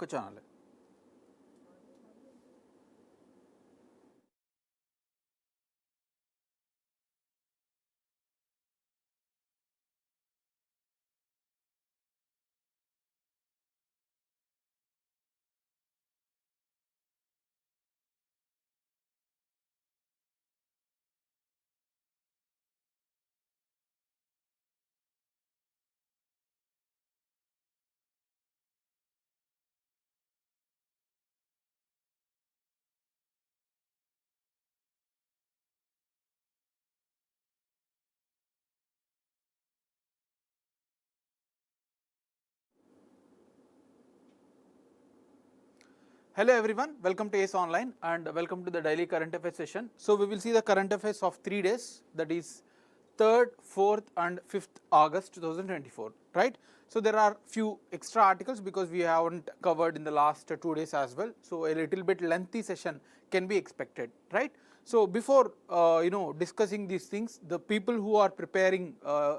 ఒక్క channel. Hello everyone, welcome to ACE Online and welcome to the daily current affairs session. So we will see the current affairs of 3 days, that is 3rd, 4th and 5th August 2024, right? So there are few extra articles because we haven't covered in the last 2 days as well. So a little bit lengthy session can be expected, right? So before discussing these things, the people who are preparing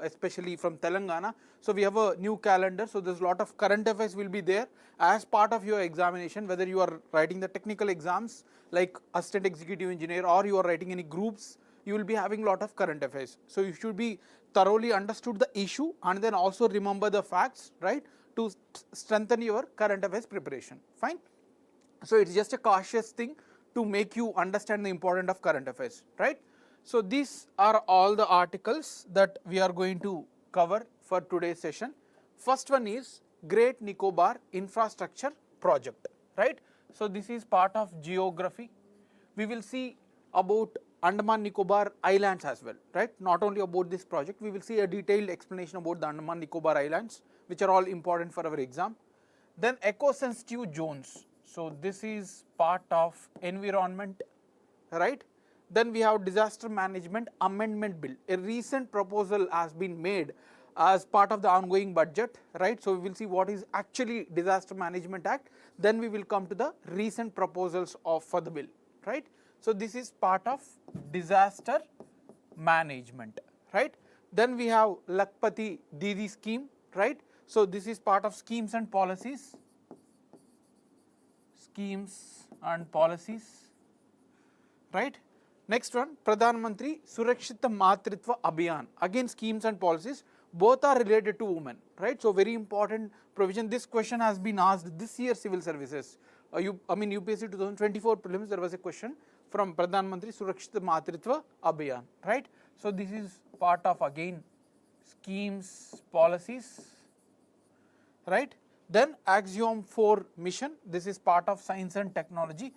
especially from Telangana, so we have a new calendar, so there's a lot of current affairs will be there as part of your examination, whether you are writing the technical exams like assistant executive engineer or you are writing any groups, you will be having a lot of current affairs. So you should be thoroughly understood the issue and then also remember the facts, right, to strengthen your current affairs preparation, fine. So it's just a cautious thing to make you understand the importance of current affairs, right? So these are all the articles that we are going to cover for today's session. First one is Great Nicobar Infrastructure Project, right? So this is part of geography. We will see about Andaman Nicobar Islands as well, right? Not only about this project, we will see a detailed explanation about the Andaman Nicobar Islands, which are all important for our exam. Then eco-sensitive zones. So this is part of environment, right? Then we have disaster management amendment bill. A recent proposal has been made as part of the ongoing budget, right? So we will see what is actually disaster management act. Then we will come to the recent proposals for the bill, right? So this is part of disaster management, right? Then we have Lakhpati Didi scheme, right? So this is part of schemes and policies. Schemes and policies, right? Next one, Pradhan Mantri Surakshita Matritva Abhiyan. Again, schemes and policies, both are related to women, right? So very important provision. This question has been asked this year civil services. UPSC 2024 prelims, there was a question from Pradhan Mantri Surakshita Matritva Abhiyan, right? So this is part of again schemes, policies, right? Then Axiom 4 mission, this is part of science and technology.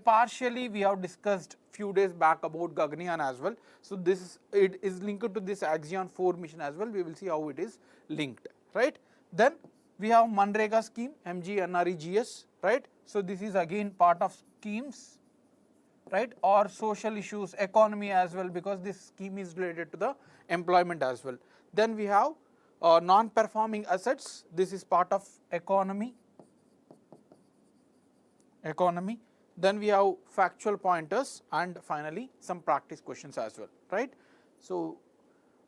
Partially we have discussed few days back about Gaganyaan as well. So it is linked to this Axiom 4 mission as well. We will see how it is linked, right? Then we have Manrega scheme, MGNREGS, right? So this is again part of schemes, right? Or social issues, economy as well, because this scheme is related to the employment as well. Then we have non-performing assets, this is part of economy. Then we have factual pointers and finally some practice questions as well, right? So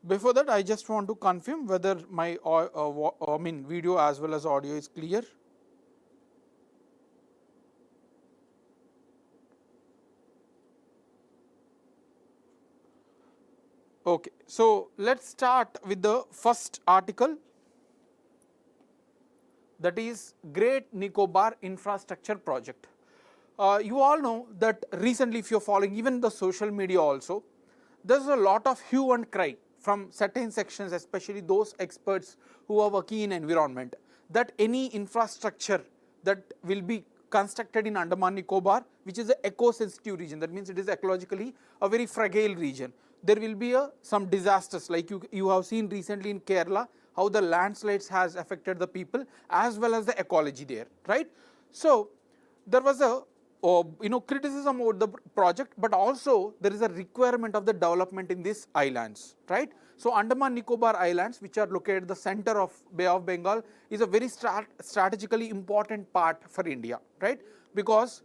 before that, I just want to confirm whether my video as well as audio is clear. Okay, so let's start with the first article, that is Great Nicobar Infrastructure Project. You all know that recently, if you're following even the social media also, there's a lot of hue and cry from certain sections, especially those experts who are working in environment, that any infrastructure that will be constructed in Andaman Nicobar, which is an eco-sensitive region, that means it is ecologically a very fragile region, there will be some disasters, like you have seen recently in Kerala, how the landslides has affected the people as well as the ecology there, right? So there was a criticism about the project, but also there is a requirement of the development in these islands, right? So Andaman Nicobar Islands, which are located at the center of Bay of Bengal, is a very strategically important part for India, right? Because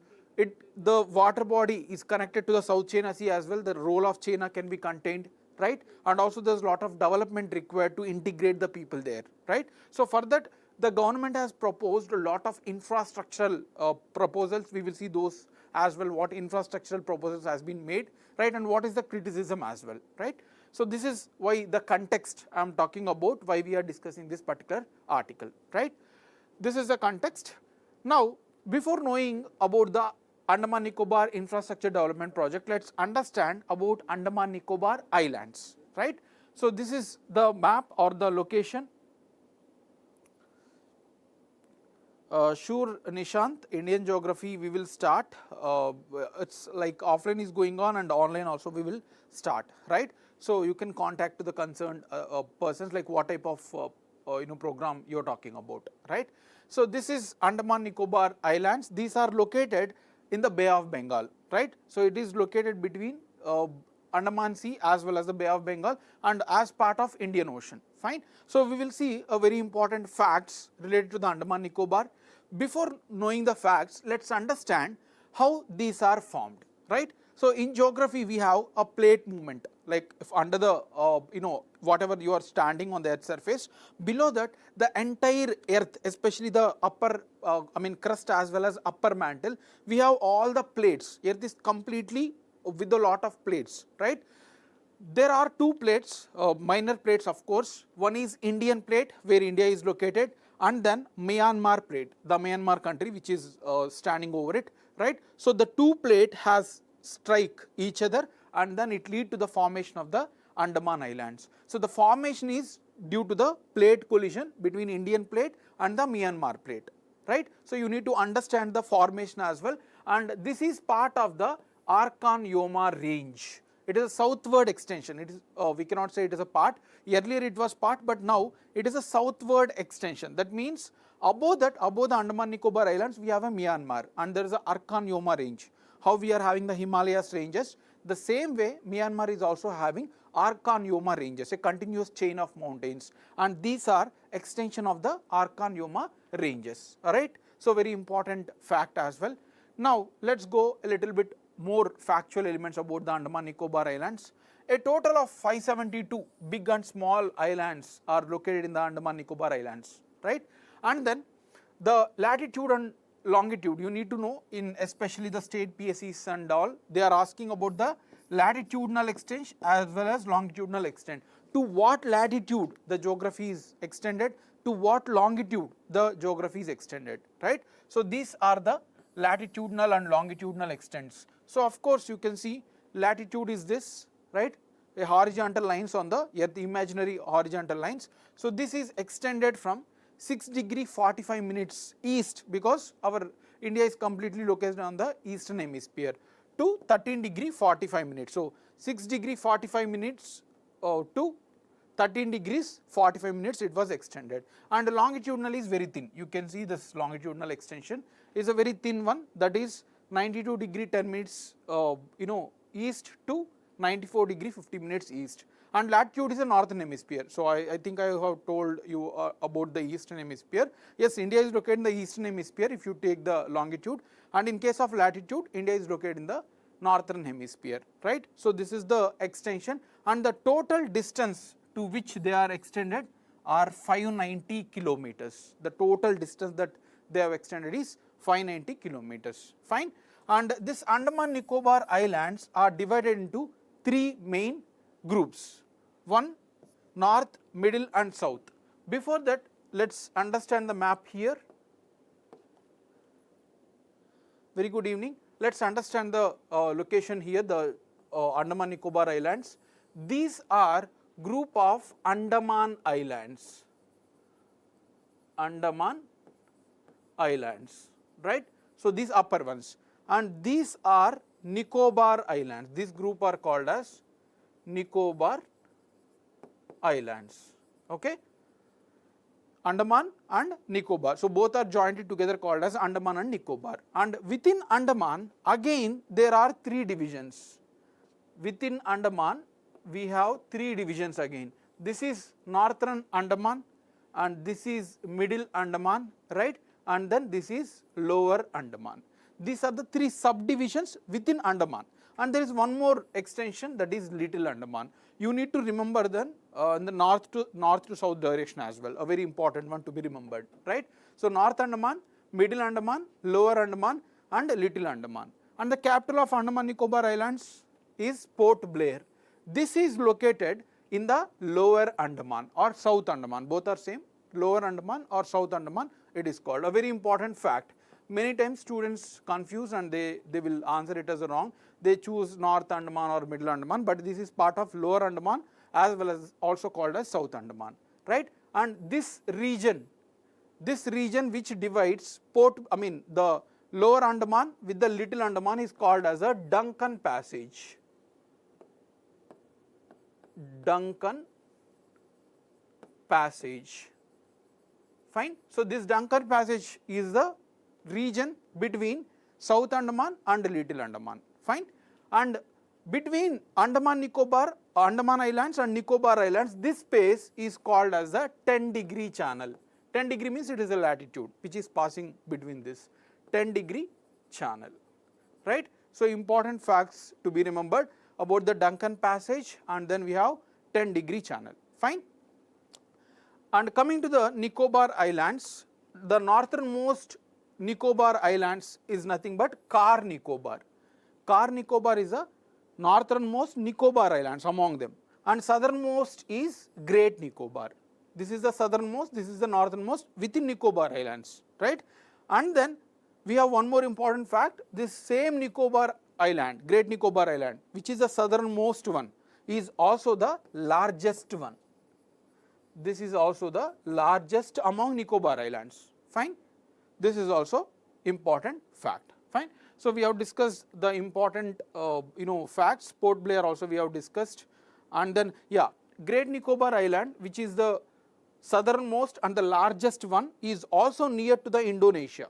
the water body is connected to the South China Sea as well, the role of China can be contained, right? And also there's a lot of development required to integrate the people there, right? So for that, the government has proposed a lot of infrastructural proposals. We will see those as well, what infrastructural proposals has been made, right, and what is the criticism as well, right. So this is why the context I am talking about, why we are discussing this particular article, right. This is the context. Now, before knowing about the Andaman Nicobar Infrastructure Development Project, let's understand about Andaman Nicobar Islands, right. So this is the map or the location. Sure, Nishant, Indian geography we will start. It's like offline is going on and online also we will start, right. So you can contact the concerned persons, like what type of program you are talking about, right. So this is Andaman Nicobar Islands. These are located in the Bay of Bengal, right. So it is located between Andaman Sea as well as the Bay of Bengal and as part of Indian Ocean, fine. So we will see a very important facts related to the Andaman Nicobar. Before knowing the facts, let's understand how these are formed, right. So in geography we have a plate movement, like if under the whatever you are standing on the earth surface, below that the entire earth, especially the upper crust as well as upper mantle, we have all the plates. Earth is completely with a lot of plates, right. There are two plates, minor plates of course. One is Indian plate where India is located, and then Myanmar plate, the Myanmar country which is standing over it, right. So the two plate has strike each other and then it lead to the formation of the Andaman Islands. So the formation is due to the plate collision between Indian plate and the Myanmar plate, right. So you need to understand the formation as well, and this is part of the Arkan-Yoma range. It is a southward extension. It is we cannot say it is a part. Earlier it was part, but now it is a southward extension. That means above that, above the Andaman Nicobar Islands, we have a Myanmar, and there is a Arkan-Yoma range. How we are having the Himalayas ranges, the same way Myanmar is also having Arkan-Yoma ranges, a continuous chain of mountains, and these are extension of the Arkan-Yoma ranges. All right. So very important fact as well. Now let's go a little bit more factual elements about the Andaman Nicobar Islands. A total of 572 big and small islands are located in the Andaman Nicobar Islands, right. And then the latitude and longitude, you need to know, in especially the state PSCs and all, they are asking about the latitudinal extent as well as longitudinal extent. To what latitude the geography is extended, to what longitude the geography is extended, right. So these are the latitudinal and longitudinal extents. So of course you can see latitude is this, right, a horizontal lines on the earth, imaginary horizontal lines. So this is extended from 6 degree 45 minutes east, because our India is completely located on the eastern hemisphere, to 13 degree 45 minutes. So 6 degree 45 minutes to 13 degrees 45 minutes it was extended, and longitudinal is very thin. You can see this longitudinal extension is a very thin one, that is 92 degree 10 minutes east to 94 degree 50 minutes east, and latitude is a northern hemisphere. So I think I have told you about the eastern hemisphere. Yes, India is located in the eastern hemisphere if you take the longitude, and in case of latitude, India is located in the northern hemisphere, right. So this is the extension, and the total distance to which they are extended are 590 kilometers. The total distance that they have extended is 590 kilometers, fine. And this Andaman Nicobar Islands are divided into three main groups. One, north, middle and south. Before that, let's understand the map here. Very good evening. Let's understand the location here, the Andaman Nicobar Islands. These are group of Andaman Islands. Andaman Islands, right. So these upper ones, and these are Nicobar Islands. This group are called as Nicobar Islands, okay. Andaman and Nicobar. So both are joined together called as Andaman and Nicobar. And within Andaman, again there are three divisions. Within Andaman we have three divisions again. This is northern Andaman, and this is middle Andaman, right, and then this is lower Andaman. These are the three subdivisions within Andaman. And there is one more extension, that is Little Andaman. You need to remember then in the north to south direction as well, a very important one to be remembered, right? So North Andaman, Middle Andaman, Lower Andaman and Little Andaman. And the capital of Andaman Nicobar Islands is Port Blair. This is located in the Lower Andaman or South Andaman, both are same, Lower Andaman or South Andaman it is called. A very important fact. Many times students confuse and they will answer it as wrong. They choose North Andaman or Middle Andaman, but this is part of Lower Andaman as well as also called as South Andaman, right? And this region which divides the Lower Andaman with the Little Andaman is called as a Duncan Passage. Duncan Passage. Fine. So this Duncan Passage is the region between South Andaman and Little Andaman. Fine. And between Andaman Nicobar, Andaman Islands and Nicobar Islands, this space is called as the 10-degree channel. 10 degree means it is a latitude which is passing between this 10-degree channel, right? So important facts to be remembered about the Duncan Passage, and then we have 10-degree channel. Fine. And coming to the Nicobar Islands, the northernmost Nicobar Islands is nothing but Car Nicobar. Car Nicobar is the northernmost Nicobar Islands among them, and southernmost is Great Nicobar. This is the southernmost, this is the northernmost within Nicobar Islands, right? And then we have one more important fact. This same Nicobar Island, Great Nicobar Island, which is the southernmost one, is also the largest one. This is also the largest among Nicobar Islands. Fine. This is also important fact. Fine. So we have discussed the important facts. Port Blair also we have discussed, and then Great Nicobar Island, which is the southernmost and the largest one, is also near to the Indonesia.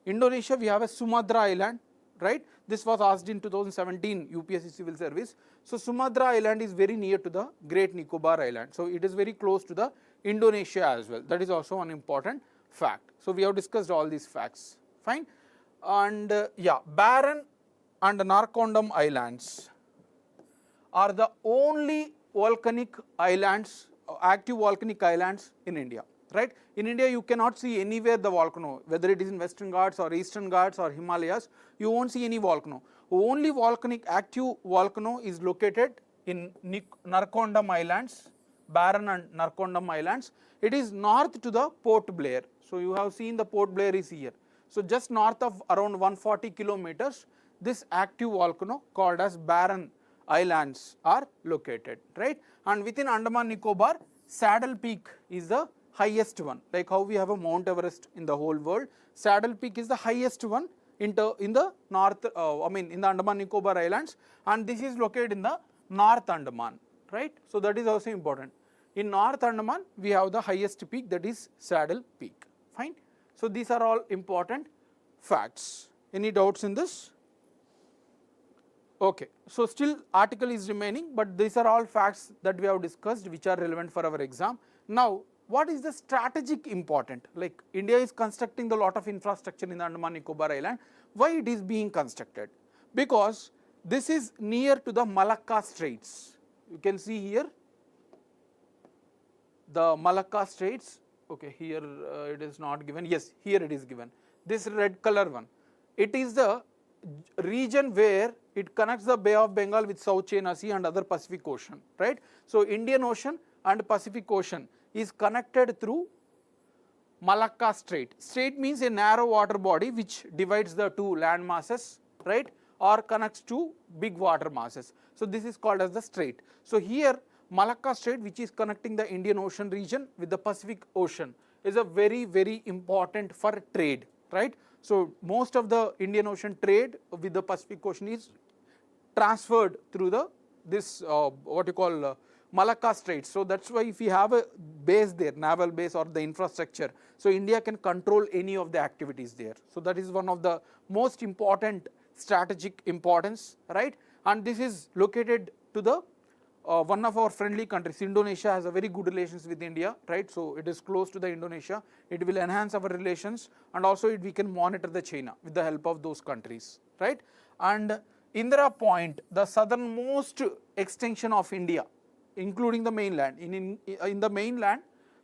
Indonesia, we have a Sumatra Island, right? This was asked in 2017 UPSC Civil Service. So Sumatra Island is very near to the Great Nicobar Island. So it is very close to the Indonesia as well. That is also an important fact. So we have discussed all these facts. Fine. And Barren and Narcondam Islands are the only volcanic islands, active volcanic islands in India, right? In India, you cannot see anywhere the volcano, whether it is in Western Ghats or Eastern Ghats or Himalayas, you won't see any volcano. Only active volcano is located in Narcondam Islands, Barren and Narcondam Islands. It is north to the Port Blair. So you have seen the Port Blair is here. So just north of around 140 kilometers, this active volcano called as Barren Islands are located, right? And within Andaman Nicobar, Saddle Peak is the highest one. Like how we have a Mount Everest in the whole world, Saddle Peak is the highest one in the north, in the Andaman Nicobar Islands, and this is located in the North Andaman, right? So that is also important. In North Andaman, we have the highest peak, that is Saddle Peak. Fine. So these are all important facts. Any doubts in this? Okay. So still article is remaining, but these are all facts that we have discussed which are relevant for our exam. Now, what is the strategic important? Like India is constructing a lot of infrastructure in the Andaman Nicobar Island. Why it is being constructed? Because this is near to the Malacca Straits. You can see here the Malacca Straits. Okay, here it is not given. Yes, here it is given. This red color one. It is the region where it connects the Bay of Bengal with South China Sea and other Pacific Ocean, right? So Indian Ocean and Pacific Ocean is connected through Malacca Strait. Strait means a narrow water body which divides the two land masses, right, or connects two big water masses. So this is called as the strait. So here Malacca Strait, which is connecting the Indian Ocean region with the Pacific Ocean, is a very, very important for trade, right? So most of the Indian Ocean trade with the Pacific Ocean is transferred through this Malacca Strait. So that's why if you have a base there, naval base or the infrastructure, so India can control any of the activities there. So that is one of the most important strategic importance, right? And this is located to the one of our friendly countries. Indonesia has a very good relations with India, right? So it is close to the Indonesia. It will enhance our relations, and also we can monitor the China with the help of those countries, right? And Indira Point, the southernmost extension of India, including the mainland. In the mainland,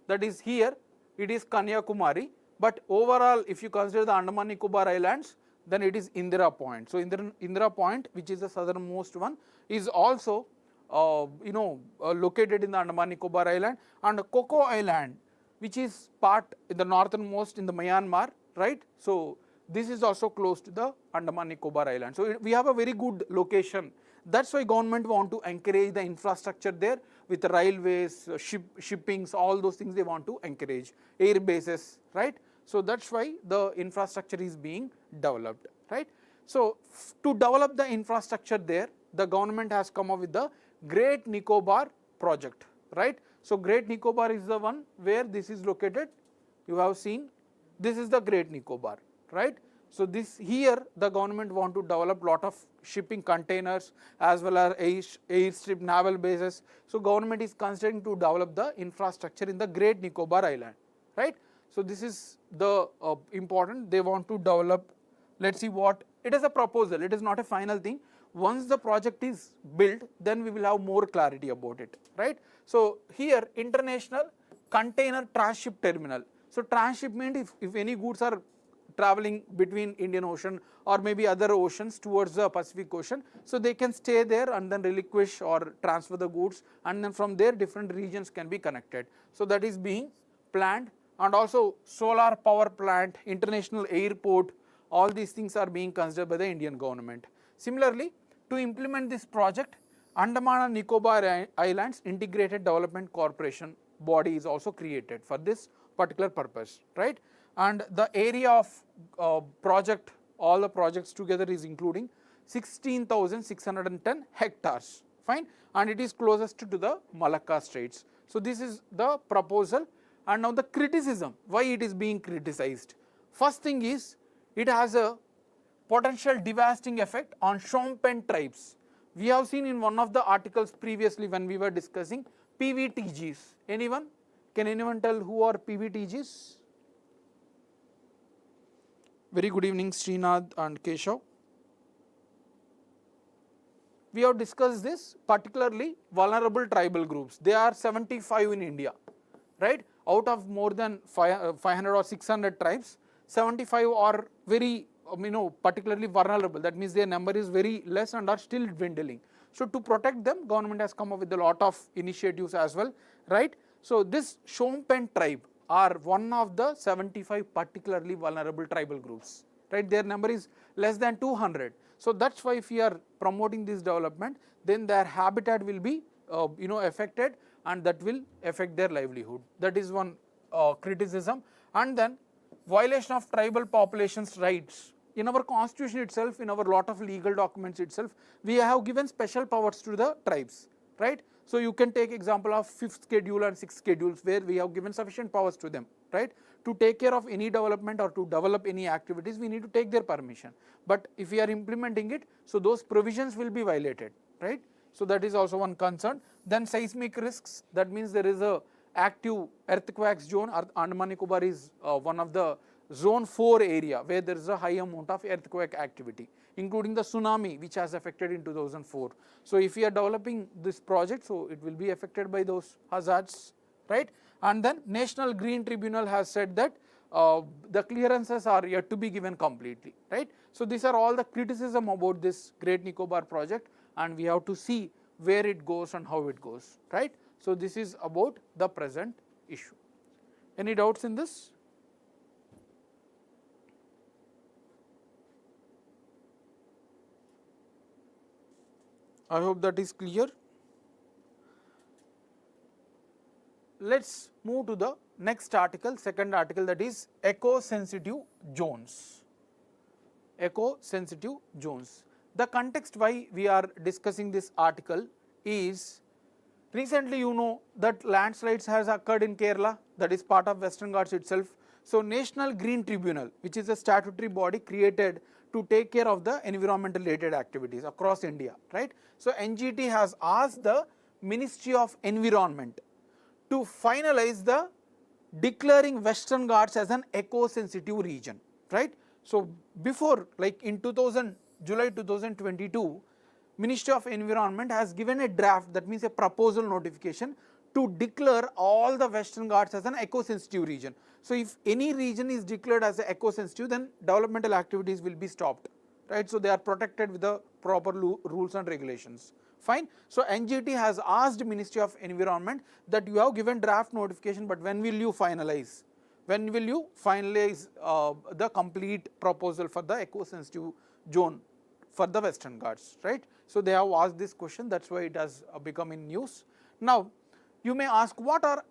that is here, it is Kanyakumari, but overall, if you consider the Andaman Nicobar Islands, then it is Indira Point. So Indira Point, which is the southernmost one, is also located in the Andaman Nicobar Island, and Coco Island, which is part in the northernmost in the Myanmar, right? So this is also close to the Andaman Nicobar Island. So we have a very good location. That's why government want to encourage the infrastructure there with railways, shippings, all those things they want to encourage, air bases, right? So that's why the infrastructure is being developed, right? So to develop the infrastructure there, the government has come up with the Great Nicobar project, right? So Great Nicobar is the one where this is located. You have seen, this is the Great Nicobar, right? So this here the government want to develop lot of shipping containers as well as airstrip naval bases. So government is considering to develop the infrastructure in the Great Nicobar Island, right? So this is the important, they want to develop. Let's see what, it is a proposal, it is not a final thing. Once the project is built, then we will have more clarity about it, right? So here international container transship terminal. So transshipment, if any goods are traveling between Indian Ocean or maybe other oceans towards the Pacific Ocean, so they can stay there and then relinquish or transfer the goods, and then from there different regions can be connected. So that is being planned, and also solar power plant, international airport, all these things are being considered by the Indian government. Similarly, to implement this project, Andaman and Nicobar Islands Integrated Development Corporation body is also created for this particular purpose, right? And the area of project, all the projects together is including 16,610 hectares, fine, and it is closest to the Malacca Straits. So this is the proposal, and now the criticism, why it is being criticized. First thing is, it has a potential devastating effect on Shompen tribes. We have seen in one of the articles previously when we were discussing PVTGs. Anyone? Can anyone tell who are PVTGs? Very good evening, Srinath and Keshav. We have discussed this, particularly vulnerable tribal groups. There are 75 in India, right? Out of more than 500 or 600 tribes, 75 are very particularly vulnerable. That means their number is very less and are still dwindling. So to protect them, government has come up with a lot of initiatives as well, right? So this Shompen tribe are one of the 75 particularly vulnerable tribal groups, right? Their number is less than 200. So that's why if we are promoting this development, then their habitat will be affected, and that will affect their livelihood. That is one criticism. And then violation of tribal populations' rights. In our constitution itself, in our lot of legal documents itself, we have given special powers to the tribes, right? So you can take example of 5th schedule and 6th schedules where we have given sufficient powers to them, right? To take care of any development or to develop any activities, we need to take their permission. But if we are implementing it, so those provisions will be violated, right? So that is also one concern. Then seismic risks, that means there is a active earthquake zone. Andaman Nicobar is one of the zone 4 area where there is a high amount of earthquake activity, including the tsunami which has affected in 2004. So if we are developing this project, so it will be affected by those hazards, right? And then National Green Tribunal has said that the clearances are yet to be given completely, right? So these are all the criticism about this Great Nicobar project, and we have to see where it goes and how it goes, right? So this is about the present issue. Any doubts in this? I hope that is clear. Let's move to the next article, second article, that is eco-sensitive zones. Eco-sensitive zones. The context why we are discussing this article is, recently you know that landslides has occurred in Kerala, that is part of Western Ghats itself. So National Green Tribunal, which is a statutory body created to take care of the environmental related activities across India, right? So NGT has asked the Ministry of Environment to finalize the declaring Western Ghats as an eco-sensitive region, right? So before, like in 2000, July 2022, Ministry of Environment has given a draft, that means a proposal notification, to declare all the Western Ghats as an eco-sensitive region. So if any region is declared as eco-sensitive, then developmental activities will be stopped, right? So they are protected with the proper rules and regulations. Fine. So NGT has asked Ministry of Environment that you have given draft notification, but when will you finalize? When will you finalize the complete proposal for the eco-sensitive zone for the Western Ghats, right? So they have asked this question, that's why it has become in news. Now, you may ask, what are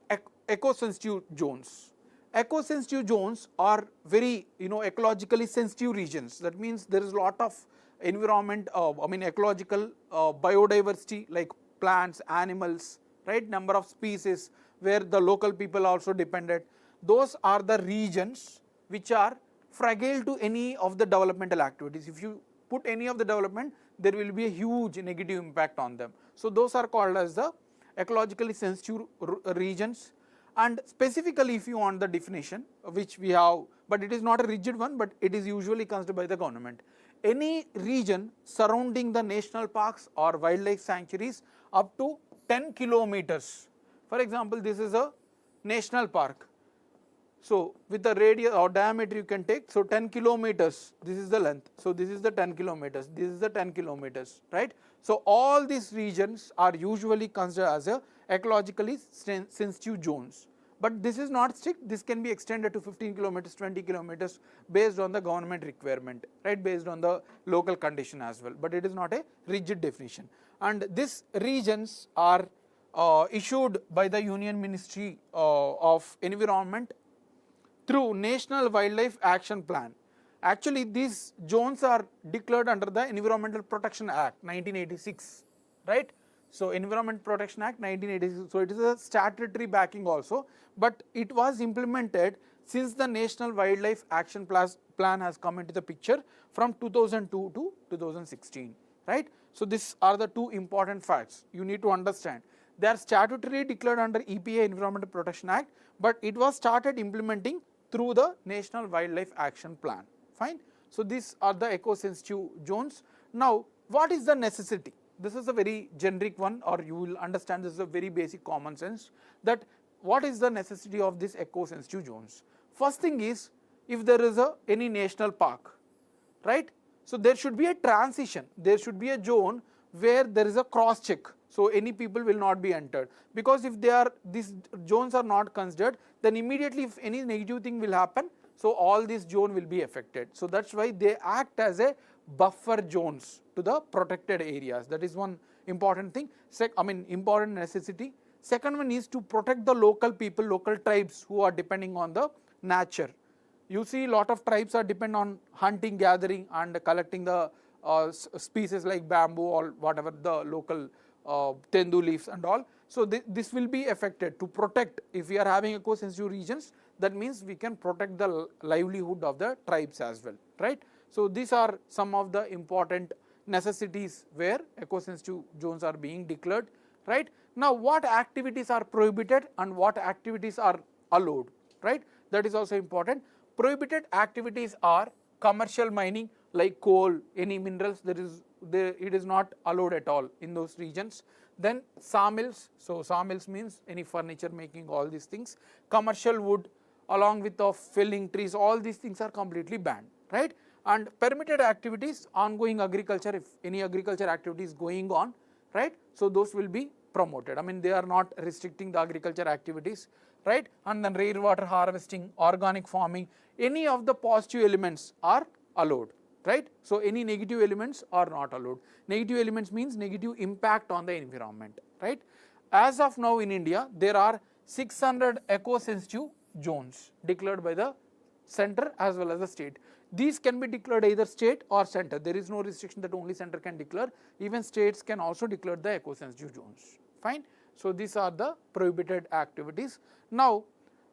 eco-sensitive zones? Eco-sensitive zones are very, ecologically sensitive regions. That means there is a lot of environment, ecological biodiversity, like plants, animals, right? Number of species where the local people also dependent. Those are the regions which are fragile to any of the developmental activities. If you put any of the development, there will be a huge negative impact on them. So those are called as the ecologically sensitive regions. And specifically, if you want the definition, which we have, but it is not a rigid one, but it is usually considered by the government. Any region surrounding the national parks or wildlife sanctuaries up to 10 kilometers. For example, this is a national park. So with the radius or diameter you can take, so 10 kilometers, this is the length. So this is the 10 kilometers, this is the 10 kilometers, right? So all these regions are usually considered as a ecologically sensitive zones. But this is not strict, this can be extended to 15 kilometers, 20 kilometers based on the government requirement, right? Based on the local condition as well, but it is not a rigid definition. And these regions are issued by the Union Ministry of Environment through National Wildlife Action Plan. Actually, these zones are declared under the Environmental Protection Act 1986, right? So Environment Protection Act 1986, so it is a statutory backing also, but it was implemented since the National Wildlife Action Plan has come into the picture from 2002 to 2016, right? So these are the two important facts you need to understand. They are statutorily declared under EPA Environmental Protection Act, but it was started implementing through the National Wildlife Action Plan. Fine. So these are the eco-sensitive zones. Now, what is the necessity? This is a very generic one, or you will understand this is a very basic common sense, that what is the necessity of these eco-sensitive zones? First thing is, if there is any national park, right? So there should be a transition, there should be a zone where there is a cross check. So any people will not be entered, because if these zones are not considered, then immediately if any negative thing will happen, so all this zone will be affected. So that's why they act as a buffer zones to the protected areas. That is one important thing, important necessity. Second one is to protect the local people, local tribes who are depending on the nature. You see, a lot of tribes are depend on hunting, gathering and collecting the species like bamboo or whatever the local tendu leaves and all. So this will be affected. To protect, if we are having eco-sensitive regions, that means we can protect the livelihood of the tribes as well, right? So these are some of the important necessities where eco-sensitive zones are being declared, right? Now, what activities are prohibited and what activities are allowed, right? That is also important. Prohibited activities are commercial mining like coal, any minerals, it is not allowed at all in those regions. Then sawmills, so sawmills means any furniture making, all these things. Commercial wood along with the felling trees, all these things are completely banned, right? And permitted activities, ongoing agriculture, if any agriculture activity is going on, right? So those will be promoted. They are not restricting the agriculture activities, right? And then rainwater harvesting, organic farming, any of the positive elements are allowed, right? So any negative elements are not allowed. Negative elements means negative impact on the environment, right? As of now in India, there are 600 eco-sensitive zones declared by the center as well as the state. These can be declared either state or center. There is no restriction that only center can declare. Even states can also declare the eco-sensitive zones. Fine. So these are the prohibited activities. Now,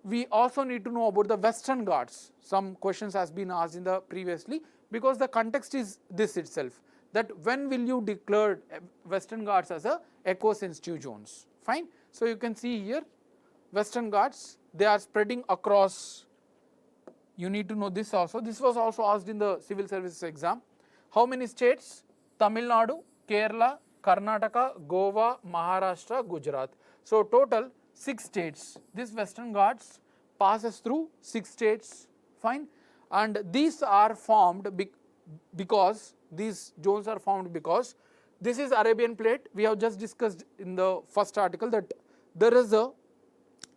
we also need to know about the Western Ghats. Some questions has been asked in the previously, because the context is this itself, that when will you declare Western Ghats as a eco-sensitive zones. Fine. So you can see here, Western Ghats, they are spreading across. You need to know this also. This was also asked in the civil services exam. How many states? Tamil Nadu, Kerala, Karnataka, Goa, Maharashtra, Gujarat. So total 6 states. This Western Ghats passes through 6 states, fine, and these are formed because these zones are formed because this is Arabian plate. We have just discussed in the first article that there is a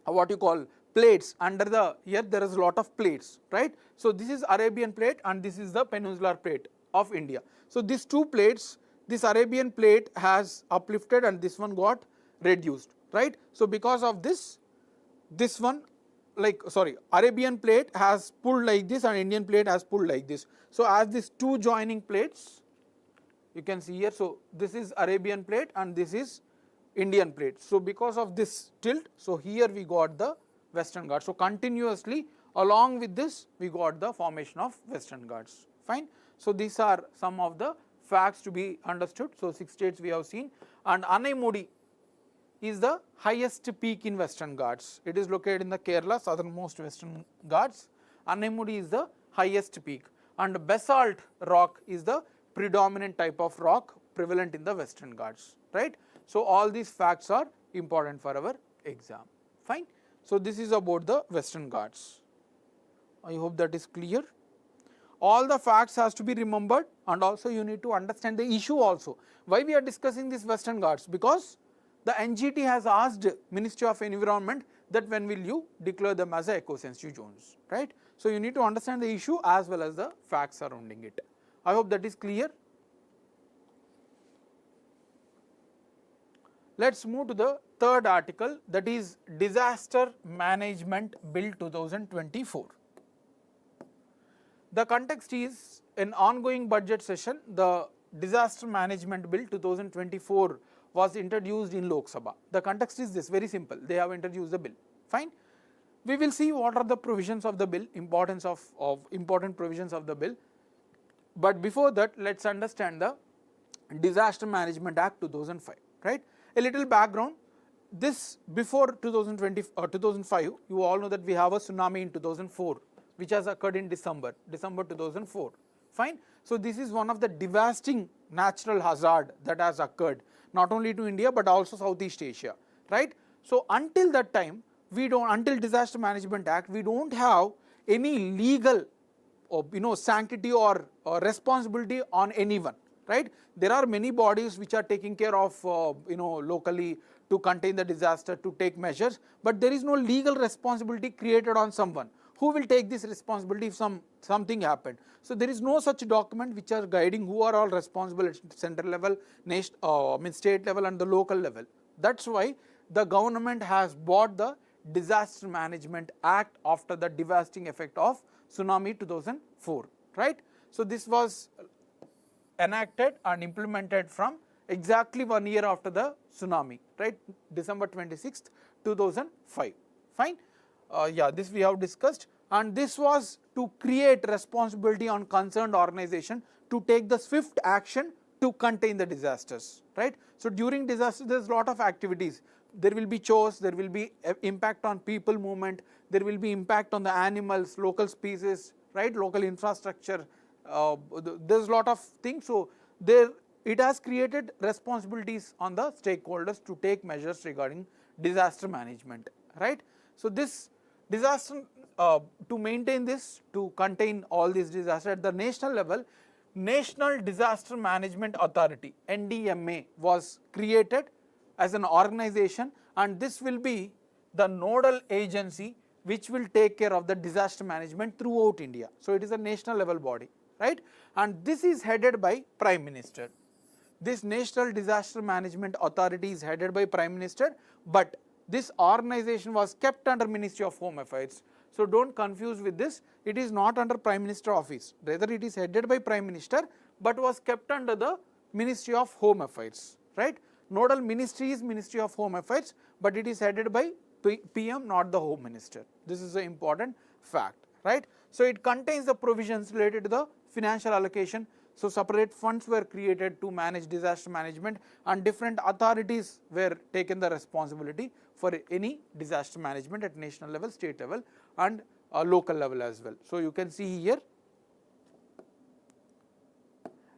what you call plates under the here, there is a lot of plates, right? So this is Arabian plate and this is the peninsular plate of India. So these two plates, this Arabian plate has uplifted and this one got reduced, right? So because of this, this one Arabian plate has pulled like this and Indian plate has pulled like this. So as these two joining plates, you can see here, so this is Arabian plate and this is Indian plate. So because of this tilt, so here we got the Western Ghats. So continuously along with this we got the formation of Western Ghats, fine. So these are some of the facts to be understood. So 6 states we have seen, and Anaimudi is the highest peak in Western Ghats. It is located in the Kerala, southernmost Western Ghats. Anaimudi is the highest peak, and basalt rock is the predominant type of rock prevalent in the Western Ghats, right? So all these facts are important for our exam, fine. So this is about the Western Ghats. I hope that is clear. All the facts has to be remembered, and also you need to understand the issue also. Why we are discussing this Western Ghats? Because the NGT has asked Ministry of Environment that when will you declare them as a eco-sensitive zones, right? So you need to understand the issue as well as the facts surrounding it. I hope that is clear. Let's move to the third article, that is Disaster Management Bill 2024. The context is an ongoing budget session. The Disaster Management Bill 2024 was introduced in Lok Sabha. The context is this, very simple. They have introduced the bill, fine. We will see what are the provisions of the bill, importance of important provisions of the bill. But before that, let's understand the Disaster Management Act 2005, right? A little background. This before 2020 or 2005, you all know that we have a tsunami in 2004, which has occurred in December 2004, fine. So this is one of the devastating natural hazard that has occurred not only to India but also Southeast Asia, right? So until that time, until Disaster Management Act, we don't have any legal sanctity or responsibility on anyone, right? There are many bodies which are taking care of locally to contain the disaster, to take measures, but there is no legal responsibility created on someone. Who will take this responsibility if something happened? So there is no such document which are guiding who are all responsible at central level, state level and the local level. That's why the government has brought the Disaster Management Act after the devastating effect of tsunami 2004, right? So this was enacted and implemented from exactly 1 year after the tsunami, right? December 26th, 2005, fine. This we have discussed, and this was to create responsibility on concerned organization to take the swift action to contain the disasters, right? So during disaster, there is a lot of activities. There will be chores, there will be impact on people movement, there will be impact on the animals, local species, right? Local infrastructure. There's a lot of things. So it has created responsibilities on the stakeholders to take measures regarding disaster management, right? So this disaster, to maintain this, to contain all these disasters at the national level, National Disaster Management Authority, NDMA, was created as an organization, and this will be the nodal agency which will take care of the disaster management throughout India. So it is a national level body, right? And this is headed by Prime Minister. This National Disaster Management Authority is headed by Prime Minister, but this organization was kept under Ministry of Home Affairs. So don't confuse with this. It is not under Prime Minister office. Rather, it is headed by Prime Minister, but was kept under the Ministry of Home Affairs, right? Nodal ministry is Ministry of Home Affairs, but it is headed by PM, not the Home Minister. This is an important fact, right? So it contains the provisions related to the financial allocation. So separate funds were created to manage disaster management, and different authorities were taken the responsibility for any disaster management at national level, state level and local level as well. So you can see here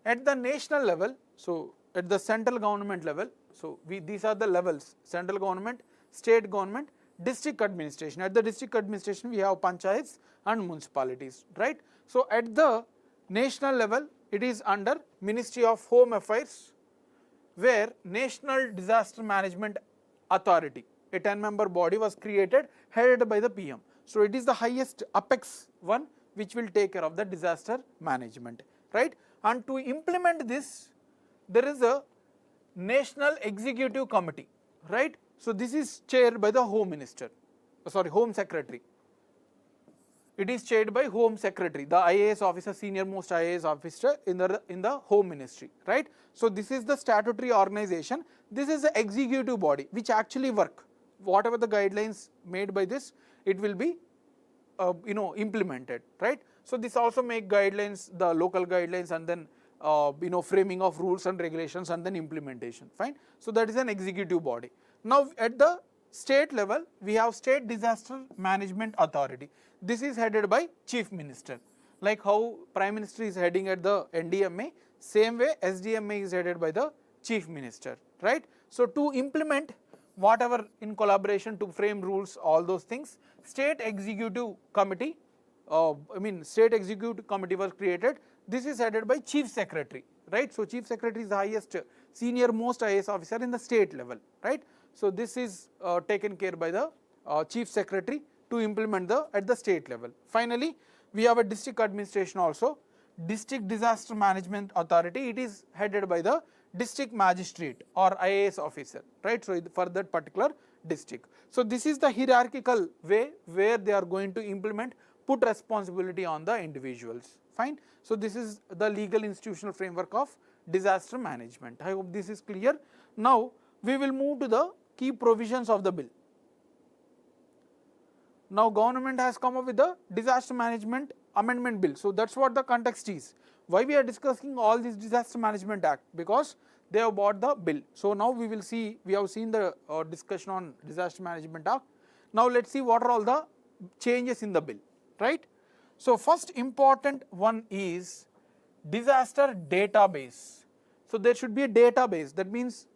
At the national level, so at the central government level, so these are the levels: central government, state government, district administration. At the district administration we have panchayats and municipalities, right? So at the national level it is under Ministry of Home Affairs, where National Disaster Management Authority, a 10-member body, was created, headed by the PM. So it is the highest apex one which will take care of the disaster management, right? And to implement this, there is a National Executive Committee, right? So this is chaired by the Home Minister, Home Secretary. It is chaired by Home Secretary, the IAS officer, senior most IAS officer in the Home Ministry, right? So this is the statutory organization. This is the executive body which actually work. Whatever the guidelines made by this, it will be implemented, right? So this also make guidelines, the local guidelines, and then framing of rules and regulations, and then implementation. Fine. So that is an executive body. Now at the state level, we have State Disaster Management Authority. This is headed by Chief Minister. Like how Prime Minister is heading at the NDMA, same way SDMA is headed by the Chief Minister, right? So to implement whatever in collaboration to frame rules, all those things, State Executive Committee, State Executive Committee was created. This is headed by Chief Secretary, right? So Chief Secretary is the highest, senior most IAS officer in the state level, right? So this is taken care by the Chief Secretary to implement at the state level. Finally, we have a district administration also, District Disaster Management Authority. It is headed by the district magistrate or IAS officer, right? So for that particular district. So this is the hierarchical way where they are going to implement, put responsibility on the individuals. Fine. So this is the legal institutional framework of disaster management. I hope this is clear. Now we will move to the key provisions of the bill. Now government has come up with the Disaster Management Amendment Bill. So that's what the context is. Why we are discussing all this Disaster Management Act? Because they have bought the bill. So now we will see, we have seen the discussion on Disaster Management Act. Now let's see what are all the changes in the bill, right? So first important one is disaster database. So there should be a database. That means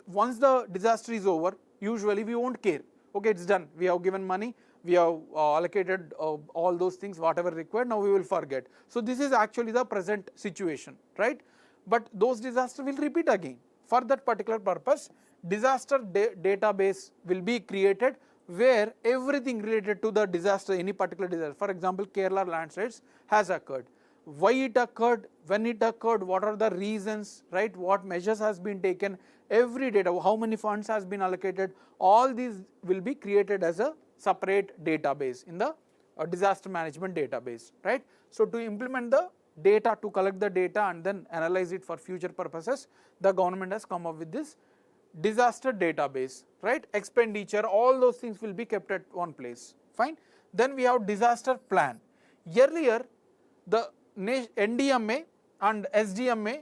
once the disaster is over, usually we won't care. Okay, it's done. We have given money. We have allocated all those things, whatever required. Now we will forget. So this is actually the present situation, right? But those disasters will repeat again. For that particular purpose, disaster database will be created where everything related to the disaster, any particular disaster, for example, Kerala landslides has occurred. Why it occurred, when it occurred, what are the reasons, right? What measures has been taken, every data, how many funds has been allocated, all these will be created as a separate database in the disaster management database, right? So to implement the data, to collect the data and then analyze it for future purposes, the government has come up with this disaster database, right? Expenditure, all those things will be kept at one place. Fine. Then we have disaster plan. Earlier, the NDMA and SDMA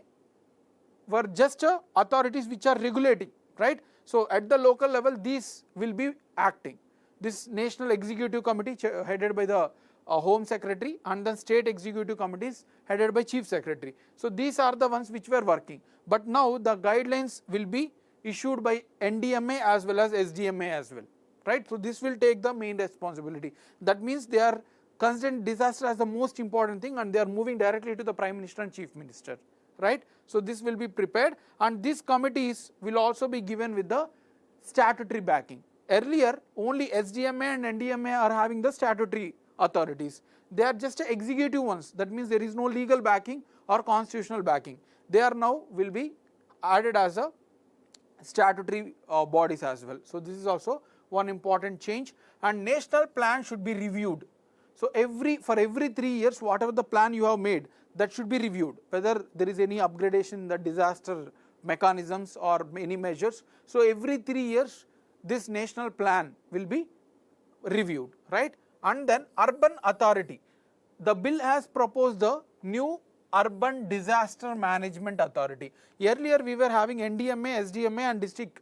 were just authorities which are regulating, right? So at the local level, these will be acting. This National Executive Committee headed by the Home Secretary, and the State Executive Committees headed by Chief Secretary. So these are the ones which were working. But now the guidelines will be issued by NDMA as well as SDMA as well, right? So this will take the main responsibility. That means they are considering disaster as the most important thing, and they are moving directly to the Prime Minister and Chief Minister, right? So this will be prepared, and these committees will also be given with the statutory backing. Earlier, only SDMA and NDMA are having the statutory authorities. They are just executive ones. That means there is no legal backing or constitutional backing. They are now will be added as a statutory bodies as well. So this is also one important change, and national plan should be reviewed. So for every 3 years, whatever the plan you have made, that should be reviewed, whether there is any upgradation in the disaster mechanisms or any measures. So every 3 years, this national plan will be reviewed, right? And then urban authority. The bill has proposed the new Urban Disaster Management Authority. Earlier we were having NDMA, SDMA and District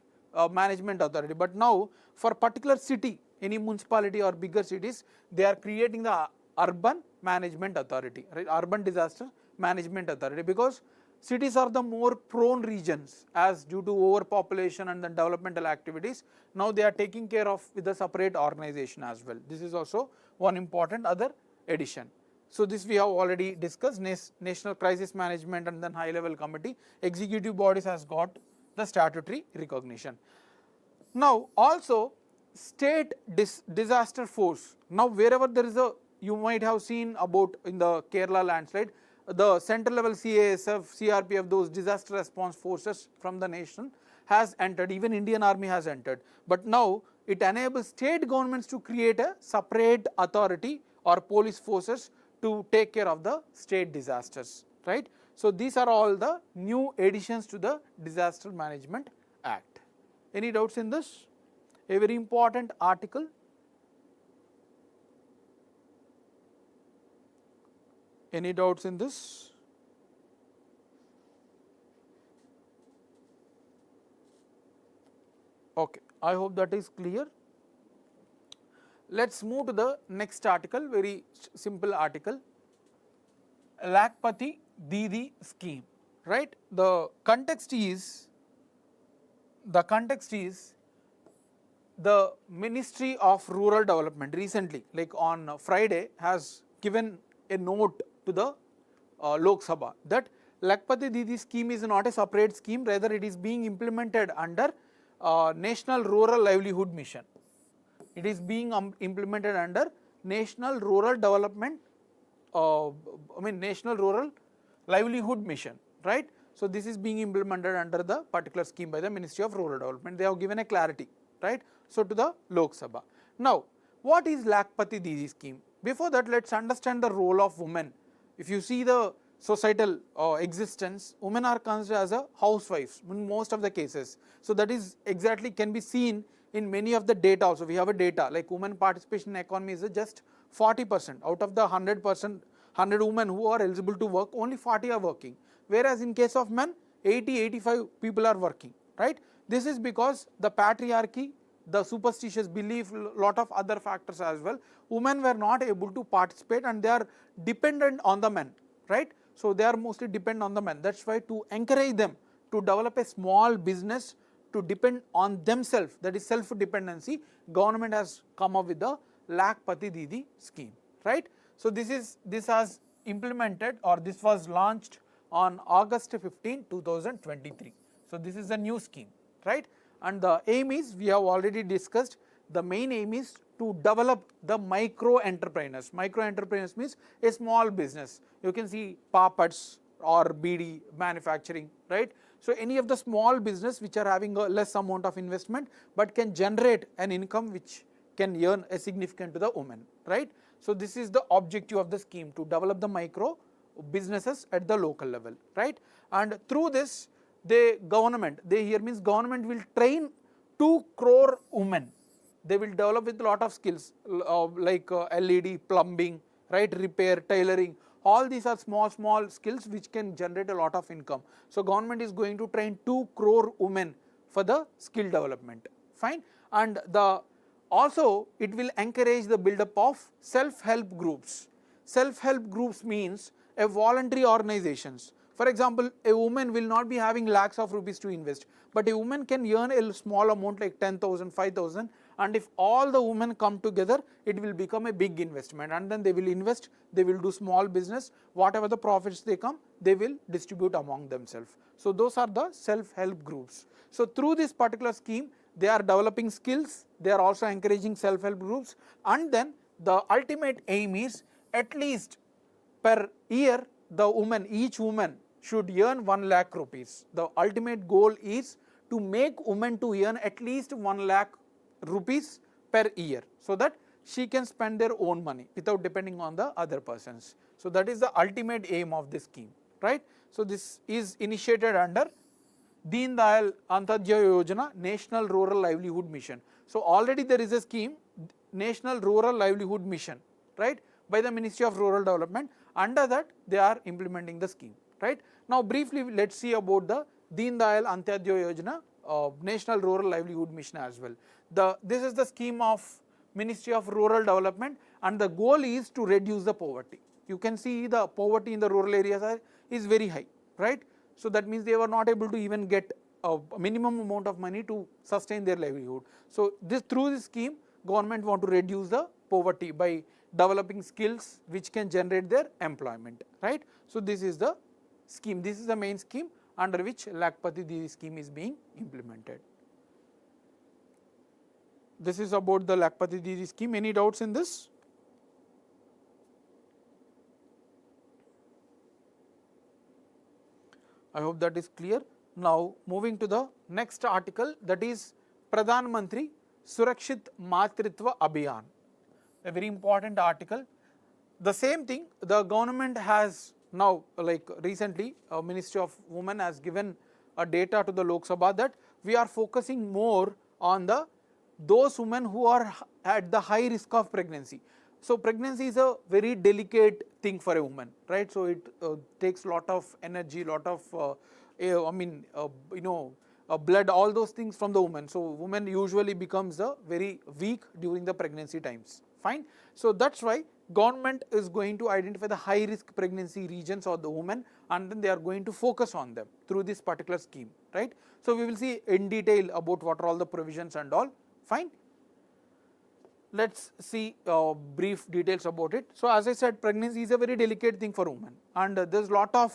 Management Authority, but now for particular city, any municipality or bigger cities, they are creating the Urban Management Authority, right? Urban Disaster Management Authority, because cities are the more prone regions as due to overpopulation and the developmental activities. Now they are taking care of with a separate organization as well. This is also one important other addition. So this we have already discussed, National Crisis Management and then High Level Committee, executive bodies has got the statutory recognition. Now also state disaster force. Now wherever there is a, you might have seen about in the Kerala landslide, the central level CASF, CRPF, those disaster response forces from the nation has entered, even Indian Army has entered. But now it enables state governments to create a separate authority or police forces to take care of the state disasters, right. So these are all the new additions to the Disaster Management Act. Any doubts in this? A very important article. Any doubts in this? Okay, I hope that is clear. Let's move to the next article, very simple article, Lakhpati Didi scheme, right. The context is the Ministry of Rural Development recently, like on Friday, has given a note to the Lok Sabha that Lakhpati Didi scheme is not a separate scheme, rather it is being implemented under National Rural Livelihood Mission. It is being implemented under National Rural Development, National Rural Livelihood Mission, right. So this is being implemented under the particular scheme by the Ministry of Rural Development. They have given a clarity, right. So to the Lok Sabha. Now what is Lakhpati Didi scheme? Before that, let's understand the role of women. If you see the societal existence, women are considered as a housewives in most of the cases. So that is exactly can be seen in many of the data also. We have a data like women participation in economy is just 40%. Out of the 100%, 100 women who are eligible to work, only 40 are working. Whereas in case of men, 80-85 people are working, right. This is because the patriarchy, the superstitious belief, lot of other factors as well. Women were not able to participate and they are dependent on the men, right. So they are mostly dependent on the men. That's why to encourage them to develop a small business, to depend on themselves, that is self-dependency, government has come up with the Lakhpati Didi scheme, right. So this has implemented, or this was launched on August 15, 2023. So this is a new scheme, right. And the aim is, we have already discussed, the main aim is to develop the micro entrepreneurs. Micro entrepreneurs means a small business. You can see papads or BD manufacturing, right. So any of the small business which are having a less amount of investment but can generate an income which can earn a significant to the woman, right. So this is the objective of the scheme, to develop the micro businesses at the local level, right. And through this, government will train 2 crore women. They will develop with a lot of skills like LED, plumbing, right, repair, tailoring. All these are small skills which can generate a lot of income. So government is going to train 2 crore women for the skill development, fine. And also it will encourage the build-up of self-help groups. Self-help groups means a voluntary organizations. For example, a woman will not be having lakhs of rupees to invest, but a woman can earn a small amount like 10,000, 5,000, and if all the women come together, it will become a big investment, and then they will invest, they will do small business, whatever the profits they come, they will distribute among themselves. So those are the self-help groups. So through this particular scheme, they are developing skills, they are also encouraging self-help groups, and then the ultimate aim is at least per year, each woman should earn 1 lakh rupees. The ultimate goal is to make women to earn at least 1 lakh rupees per year, so that she can spend their own money without depending on the other persons. So that is the ultimate aim of this scheme, right. So this is initiated under Deen Dayal Antyodaya Yojana, National Rural Livelihood Mission. So already there is a scheme, National Rural Livelihood Mission, right, by the Ministry of Rural Development. Under that they are implementing the scheme, right. Now briefly let's see about the Deen Dayal Antyodaya Yojana, National Rural Livelihood Mission as well. This is the scheme of Ministry of Rural Development, and the goal is to reduce the poverty. You can see the poverty in the rural areas is very high, right. So that means they were not able to even get a minimum amount of money to sustain their livelihood. So through this scheme, government want to reduce the poverty by developing skills which can generate their employment, right. So this is the scheme, this is the main scheme under which Lakhpati Didi scheme is being implemented. This is about the Lakhpati Didi scheme. Any doubts in this? I hope that is clear. Now moving to the next article, that is Pradhan Mantri Surakshit Matritva Abhiyan, a very important article. The same thing, the government has now, like recently, Ministry of Women has given a data to the Lok Sabha that we are focusing more on those women who are at the high risk of pregnancy. So pregnancy is a very delicate thing for a woman, right? So it takes lot of energy, lot of blood, all those things from the woman. So woman usually becomes very weak during the pregnancy times. Fine. So that's why government is going to identify the high risk pregnancy regions of the women, and then they are going to focus on them through this particular scheme, right? So we will see in detail about what are all the provisions and all. Fine. Let's see brief details about it. So as I said, pregnancy is a very delicate thing for women, and there's lot of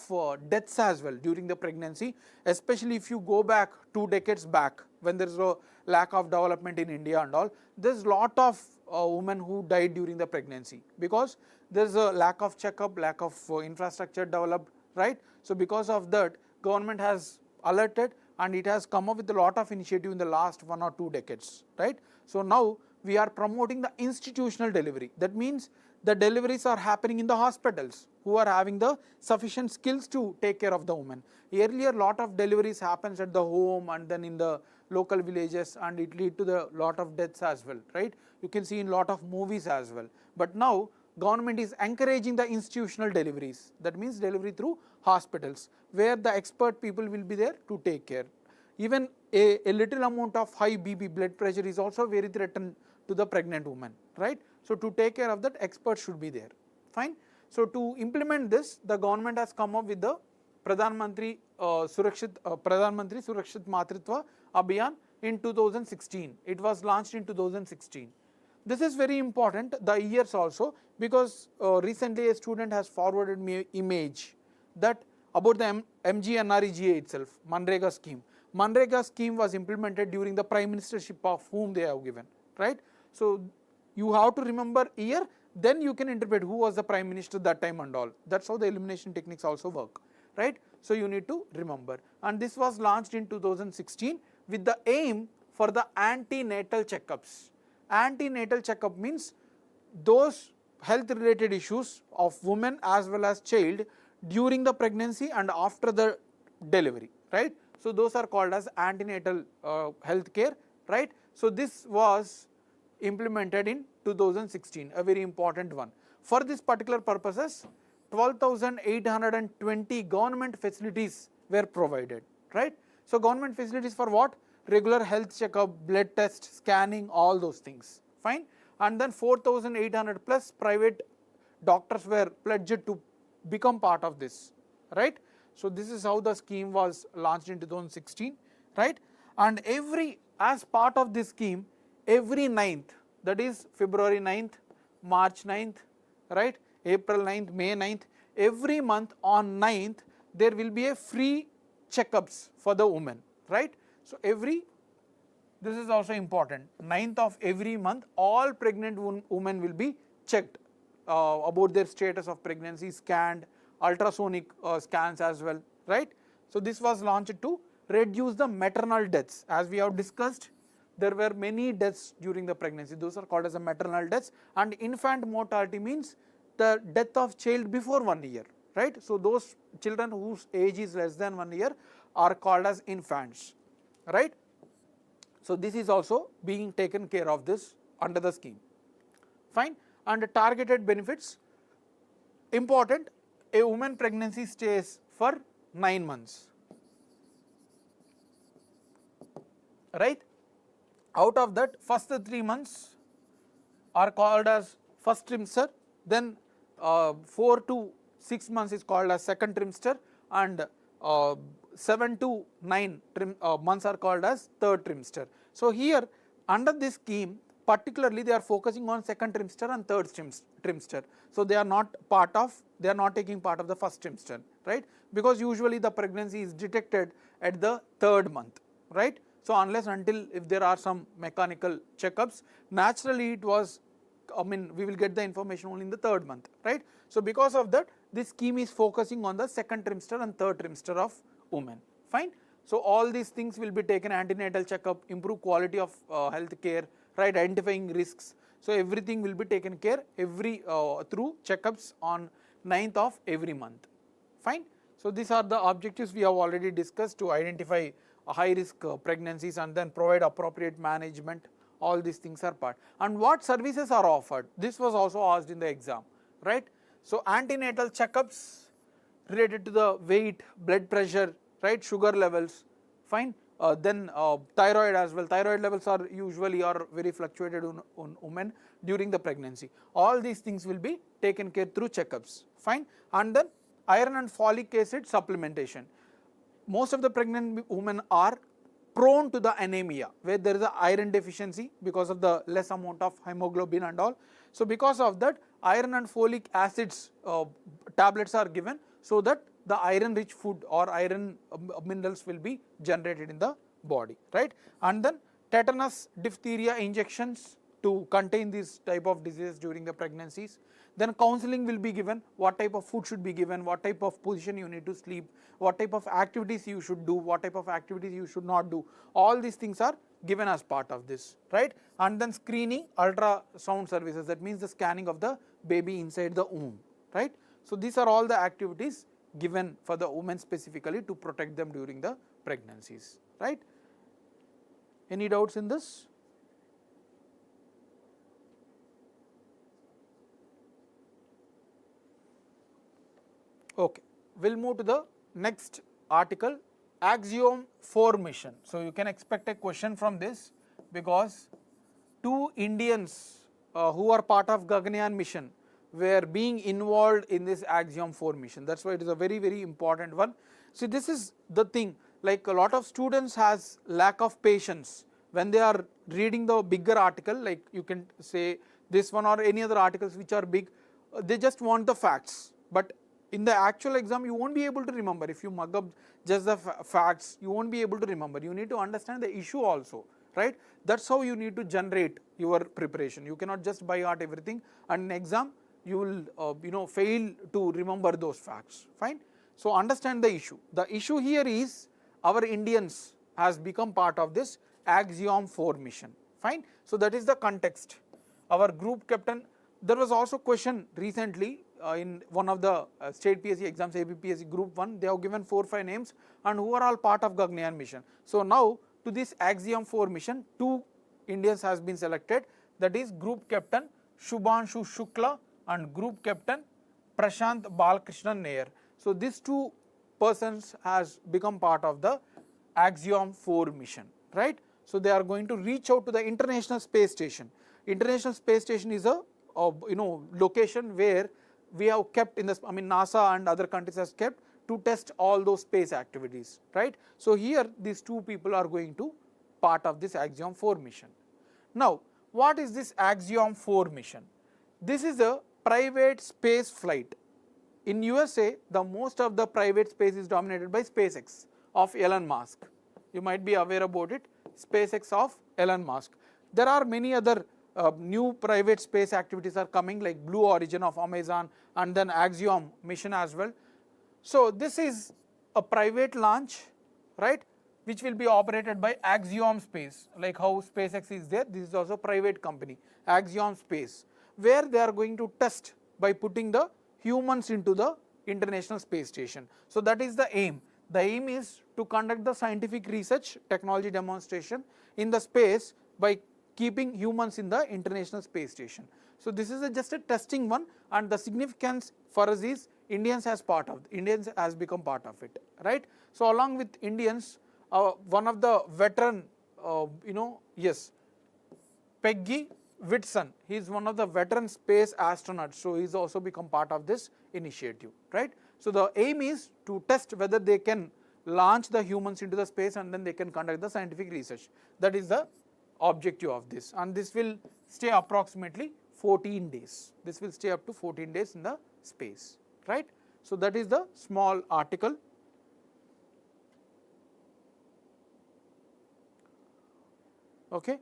deaths as well during the pregnancy, especially if you go back 2 decades back when there's a lack of development in India and all. There's lot of women who died during the pregnancy because there's a lack of checkup, lack of infrastructure developed, right? So because of that, government has alerted and it has come up with a lot of initiative in the last 1 or 2 decades, right? So now we are promoting the institutional delivery. That means the deliveries are happening in the hospitals who are having the sufficient skills to take care of the woman. Earlier, lot of deliveries happens at the home and then in the local villages, and it lead to the lot of deaths as well, right? You can see in lot of movies as well. But now government is encouraging the institutional deliveries. That means delivery through hospitals where the expert people will be there to take care. Even a little amount of high BP, blood pressure, is also very threatened to the pregnant woman, right? So to take care of that, experts should be there. Fine. So to implement this, the government has come up with the Pradhan Mantri Surakshit Matritva Abhiyan in 2016. It was launched in 2016. This is very important, the years also, because recently a student has forwarded me an image that about the MGNREGA itself, Manrega scheme. Manrega scheme was implemented during the prime ministership of whom they have given, right? So you have to remember year, then you can interpret who was the prime minister that time and all. That's how the elimination techniques also work, right? So you need to remember. And this was launched in 2016 with the aim for the antenatal checkups. Antenatal checkup means those health related issues of women as well as child during the pregnancy and after the delivery, right? So those are called as antenatal health care, right? So this was implemented in 2016, a very important one. For this particular purposes, 12,820 government facilities were provided, right? So government facilities for what? Regular health checkup, blood test, scanning, all those things, fine. And then 4,800 plus private doctors were pledged to become part of this, right? So this is how the scheme was launched in 2016, right? And as part of this scheme, every 9th, that is February 9th, March 9th, right? April 9th, May 9th, every month on 9th, there will be a free checkups for the woman, right? So this is also important, 9th of every month, all pregnant women will be checked about their status of pregnancy, scanned, ultrasonic scans as well, right? So this was launched to reduce the maternal deaths. As we have discussed, there were many deaths during the pregnancy. Those are called as a maternal deaths, and infant mortality means the death of child before 1 year, right? So those children whose age is less than 1 year are called as infants, right? So this is also being taken care of this under the scheme, fine. And targeted benefits, important, a woman pregnancy stays for 9 months, right? Out of that, first 3 months are called as first trimester, then 4 to 6 months is called as second trimester, and 7 to 9 months are called as third trimester. So here under this scheme particularly they are focusing on second trimester and third trimester. So they are not taking part of the first trimester, right? Because usually the pregnancy is detected at the third month, right? So unless until if there are some mechanical checkups, naturally it was, we will get the information only in the third month, right? So because of that, this scheme is focusing on the second trimester and third trimester of women, fine. So all these things will be taken: antenatal checkup, improve quality of health care, right, identifying risks. So everything will be taken care through checkups on 9th of every month, fine. So these are the objectives we have already discussed: to identify high risk pregnancies and then provide appropriate management. All these things are part. And what services are offered? This was also asked in the exam, right? So antenatal checkups related to the weight, blood pressure, right, sugar levels, fine. Then thyroid as well. Thyroid levels are usually very fluctuated on women during the pregnancy. All these things will be taken care through checkups, fine. And then iron and folic acid supplementation. Most of the pregnant women are prone to the anemia, where there is a iron deficiency because of the less amount of hemoglobin and all. So because of that, iron and folic acids tablets are given, so that the iron rich food or iron minerals will be generated in the body, right? And then tetanus, diphtheria injections to contain this type of disease during the pregnancies. Then counseling will be given: what type of food should be given, what type of position you need to sleep, what type of activities you should do, what type of activities you should not do. All these things are given as part of this, right? And then screening, ultrasound services, that means the scanning of the baby inside the womb, right? So these are all the activities given for the women specifically to protect them during the pregnancies, right? Any doubts in this? Okay, we'll move to the next article, axiom 4 mission. So you can expect a question from this, because 2 Indians who are part of Gaganyaan mission were being involved in this axiom 4 mission. That's why it is a very, very important one. See, this is the thing, like a lot of students has lack of patience when they are reading the bigger article, like you can say this one or any other articles which are big, they just want the facts, but in the actual exam you won't be able to remember. If you mug up just the facts, you won't be able to remember. You need to understand the issue also, right? That's how you need to generate your preparation. You cannot just by heart everything, and in exam you will fail to remember those facts, fine. So understand the issue. The issue here is our Indians has become part of this axiom 4 mission, fine. So that is the context. Our group captain, there was also question recently in one of the state PSC exams, APPSC group 1, they have given 4-5 names and who are all part of Gaganyaan mission. So now to this axiom 4 mission, 2 Indians has been selected, that is group captain Shubhanshu Shukla and group captain Prashant Balkrishnan Nair. So these 2 persons has become part of the axiom 4 mission, right? So they are going to reach out to the International Space Station. International Space Station is a location where we have kept in the, NASA and other countries has kept to test all those space activities, right? So here these 2 people are going to part of this axiom 4 mission. Now what is this axiom 4 mission? This is a private space flight. In USA, the most of the private space is dominated by SpaceX of Elon Musk. You might be aware about it, SpaceX of Elon Musk. There are many other new private space activities are coming, like Blue Origin of Amazon and then Axiom mission as well. So this is a private launch, right, which will be operated by Axiom Space, like how SpaceX is there. This is also a private company, Axiom Space, where they are going to test by putting the humans into the International Space Station. So that is the aim. The aim is to conduct the scientific research, technology demonstration in the space by keeping humans in the International Space Station. So this is just a testing one, and the significance for us is Indians has become part of it, right? So along with Indians, one of the veteran, Peggy Whitson, he is one of the veteran space astronauts, so he has also become part of this initiative, right? So the aim is to test whether they can launch the humans into the space and then they can conduct the scientific research. That is the objective of this, and this will stay approximately 14 days. This will stay up to 14 days in the space, right? So that is the small article. Okay.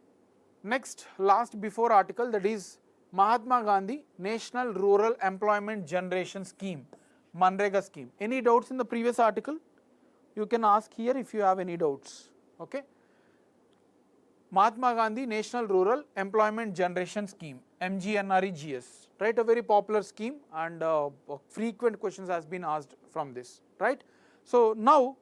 Next, last before article, that is Mahatma Gandhi National Rural Employment Generation Scheme, Manrega scheme. Any doubts in the previous article? You can ask here if you have any doubts. Okay. Mahatma Gandhi National Rural Employment Generation Scheme, MGNREGS, right? A very popular scheme, and frequent questions has been asked from this, right? So now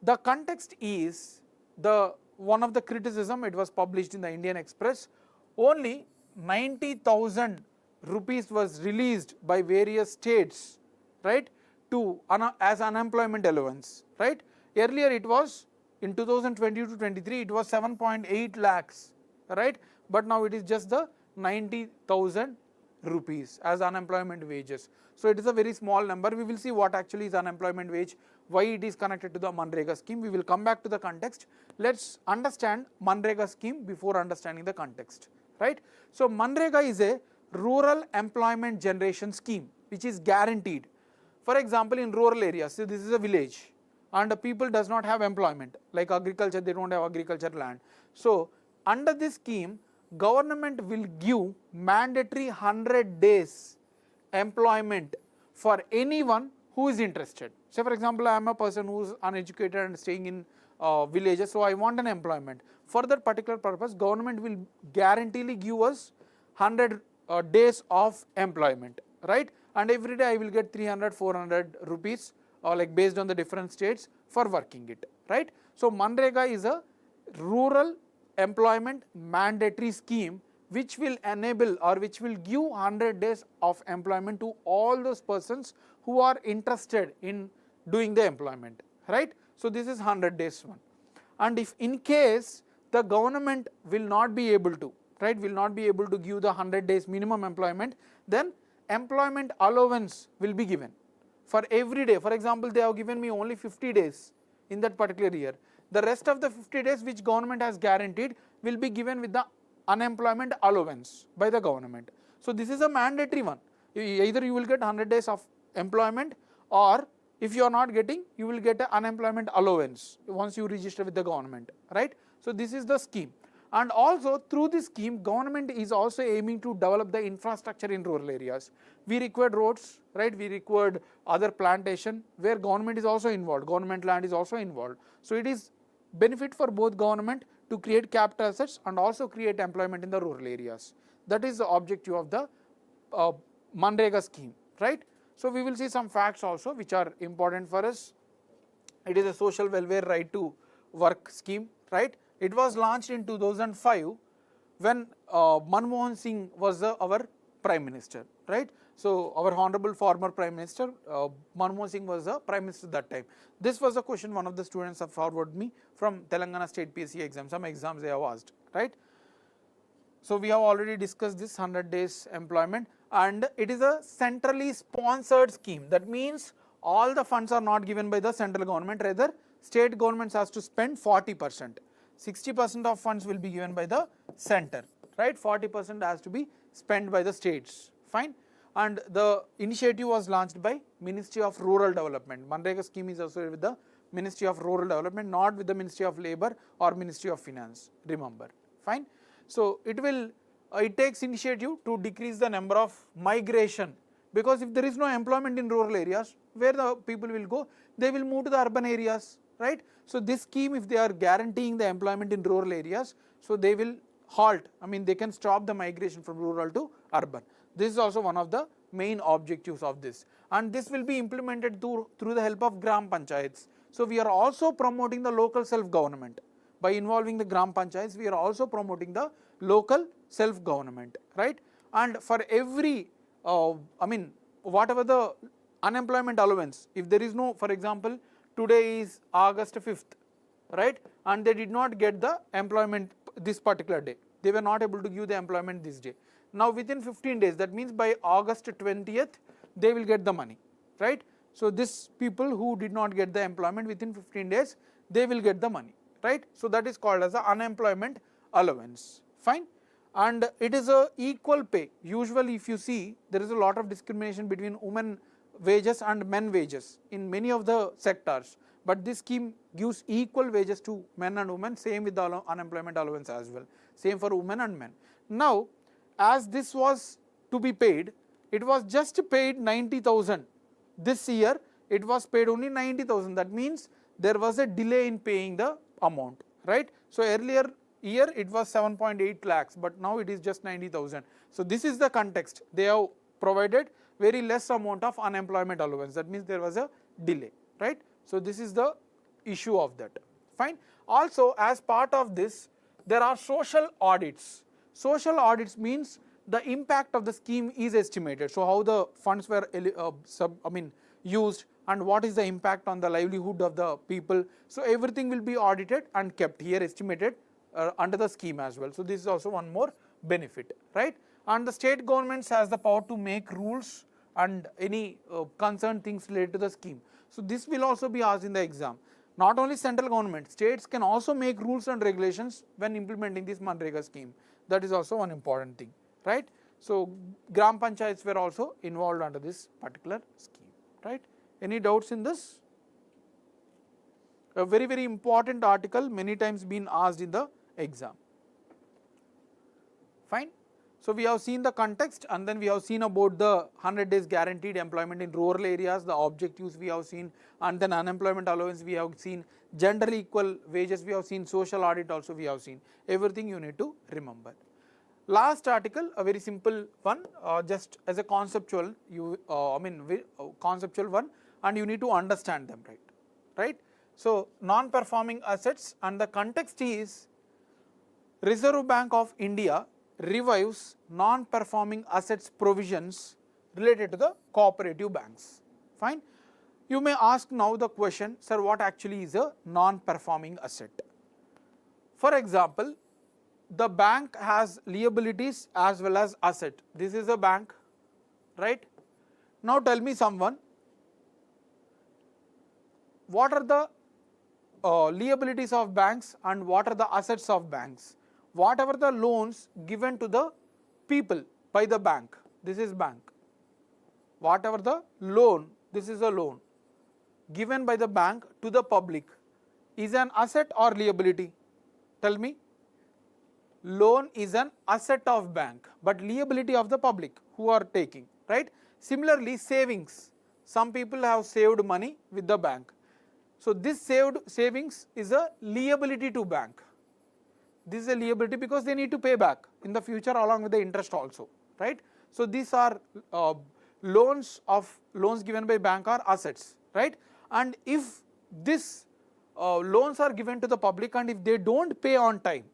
the context is the one of the criticism, it was published in the Indian Express, only 90,000 rupees was released by various states, right, to as unemployment allowance, right? Earlier it was in 2022 to 23 it was 7.8 lakhs, right? But now it is just the 90,000 rupees as unemployment wages. So it is a very small number. We will see what actually is unemployment wage, why it is connected to the Manrega scheme. We will come back to the context. Let's understand Manrega scheme before understanding the context, right? So Manrega is a rural employment generation scheme which is guaranteed. For example, in rural areas, so this is a village and the people does not have employment, like agriculture, they don't have agriculture land. So under this scheme, government will give mandatory 100 days employment for anyone who is interested. Say for example, I am a person who is uneducated and staying in villages, so I want an employment. For that particular purpose, government will guaranteely give us 100 days of employment, right? And every day I will get 300, 400 rupees, like based on the different states for working it, right? So Manrega is a rural employment mandatory scheme which will enable or which will give 100 days of employment to all those persons who are interested in doing the employment, right? So this is 100 days one. And if in case the government will not be able to, right, will not be able to give the 100 days minimum employment, then employment allowance will be given for every day. For example, they have given me only 50 days in that particular year. The rest of the 50 days which government has guaranteed will be given with the unemployment allowance by the government. So this is a mandatory one. Either you will get 100 days of employment, or if you are not getting, you will get an unemployment allowance once you register with the government, right? So this is the scheme. And also through this scheme, government is also aiming to develop the infrastructure in rural areas. We required roads, right? We required other plantation where government is also involved, government land is also involved. So it is benefit for both government to create capital assets and also create employment in the rural areas. That is the objective of the Manrega scheme, right? So we will see some facts also which are important for us. It is a social welfare right to work scheme, right? It was launched in 2005 when Manmohan Singh was our Prime Minister, right? So our honorable former Prime Minister, Manmohan Singh was the Prime Minister that time. This was a question one of the students have forwarded me from Telangana State PSC exam, some exams they have asked, right? So we have already discussed this 100 days employment, and it is a centrally sponsored scheme. That means all the funds are not given by the central government, rather state governments has to spend 40%. 60% of funds will be given by the center, right? 40% has to be spent by the states, fine. And the initiative was launched by Ministry of Rural Development. Manrega scheme is also with the Ministry of Rural Development, not with the Ministry of Labour or Ministry of Finance, remember, fine. So it takes initiative to decrease the number of migration, because if there is no employment in rural areas, where the people will go? They will move to the urban areas, right? So this scheme, if they are guaranteeing the employment in rural areas, so they will halt, I mean they can stop the migration from rural to urban. This is also one of the main objectives of this, and this will be implemented through the help of Gram Panchayats. So we are also promoting the local self-government. By involving the Gram Panchayats, we are also promoting the local self-government, right? And for every, whatever the unemployment allowance, if there is no, for example, today is August 5th, right? And they did not get the employment this particular day. They were not able to give the employment this day. Now within 15 days, that means by August 20th, they will get the money, right? So these people who did not get the employment within 15 days, they will get the money, right? So that is called as the unemployment allowance, fine. And it is a equal pay. Usually if you see, there is a lot of discrimination between women wages and men wages in many of the sectors, but this scheme gives equal wages to men and women, same with the unemployment allowance as well, same for women and men. Now as this was to be paid, it was just paid 90,000. This year it was paid only 90,000. That means there was a delay in paying the amount, right? So earlier year it was 7.8 lakhs, but now it is just 90,000. So this is the context. They have provided very less amount of unemployment allowance. That means there was a delay, right? So this is the issue of that, fine. Also as part of this, there are social audits. Social audits means the impact of the scheme is estimated. So how the funds were used and what is the impact on the livelihood of the people. So everything will be audited and kept here estimated under the scheme as well. So this is also one more benefit, right? And the state governments has the power to make rules and any concerned things related to the scheme. So this will also be asked in the exam. Not only central government, states can also make rules and regulations when implementing this Manrega scheme. That is also one important thing, right? So Gram Panchayats were also involved under this particular scheme, right? Any doubts in this? A very, very important article, many times been asked in the exam, fine. So we have seen the context, and then we have seen about the 100 days guaranteed employment in rural areas, the objectives we have seen, and then unemployment allowance we have seen, gender equal wages we have seen, social audit also we have seen. Everything you need to remember. Last article, a very simple one, just as a conceptual, conceptual one, and you need to understand them, right? So non-performing assets, and the context is Reserve Bank of India revives non-performing assets provisions related to the cooperative banks, fine. You may ask now the question, sir, what actually is a non-performing asset? For example, the bank has liabilities as well as asset. This is a bank, right? Now tell me someone, what are the liabilities of banks and what are the assets of banks? Whatever the loans given to the people by the bank, this is bank. Whatever the loan, this is a loan given by the bank to the public, is an asset or liability? Tell me. Loan is an asset of bank, but liability of the public who are taking, right? Similarly, savings. Some people have saved money with the bank. So this savings is a liability to bank. This is a liability because they need to pay back in the future along with the interest also, right? So these are loans given by bank are assets, right? And if this loans are given to the public and if they don't pay on time,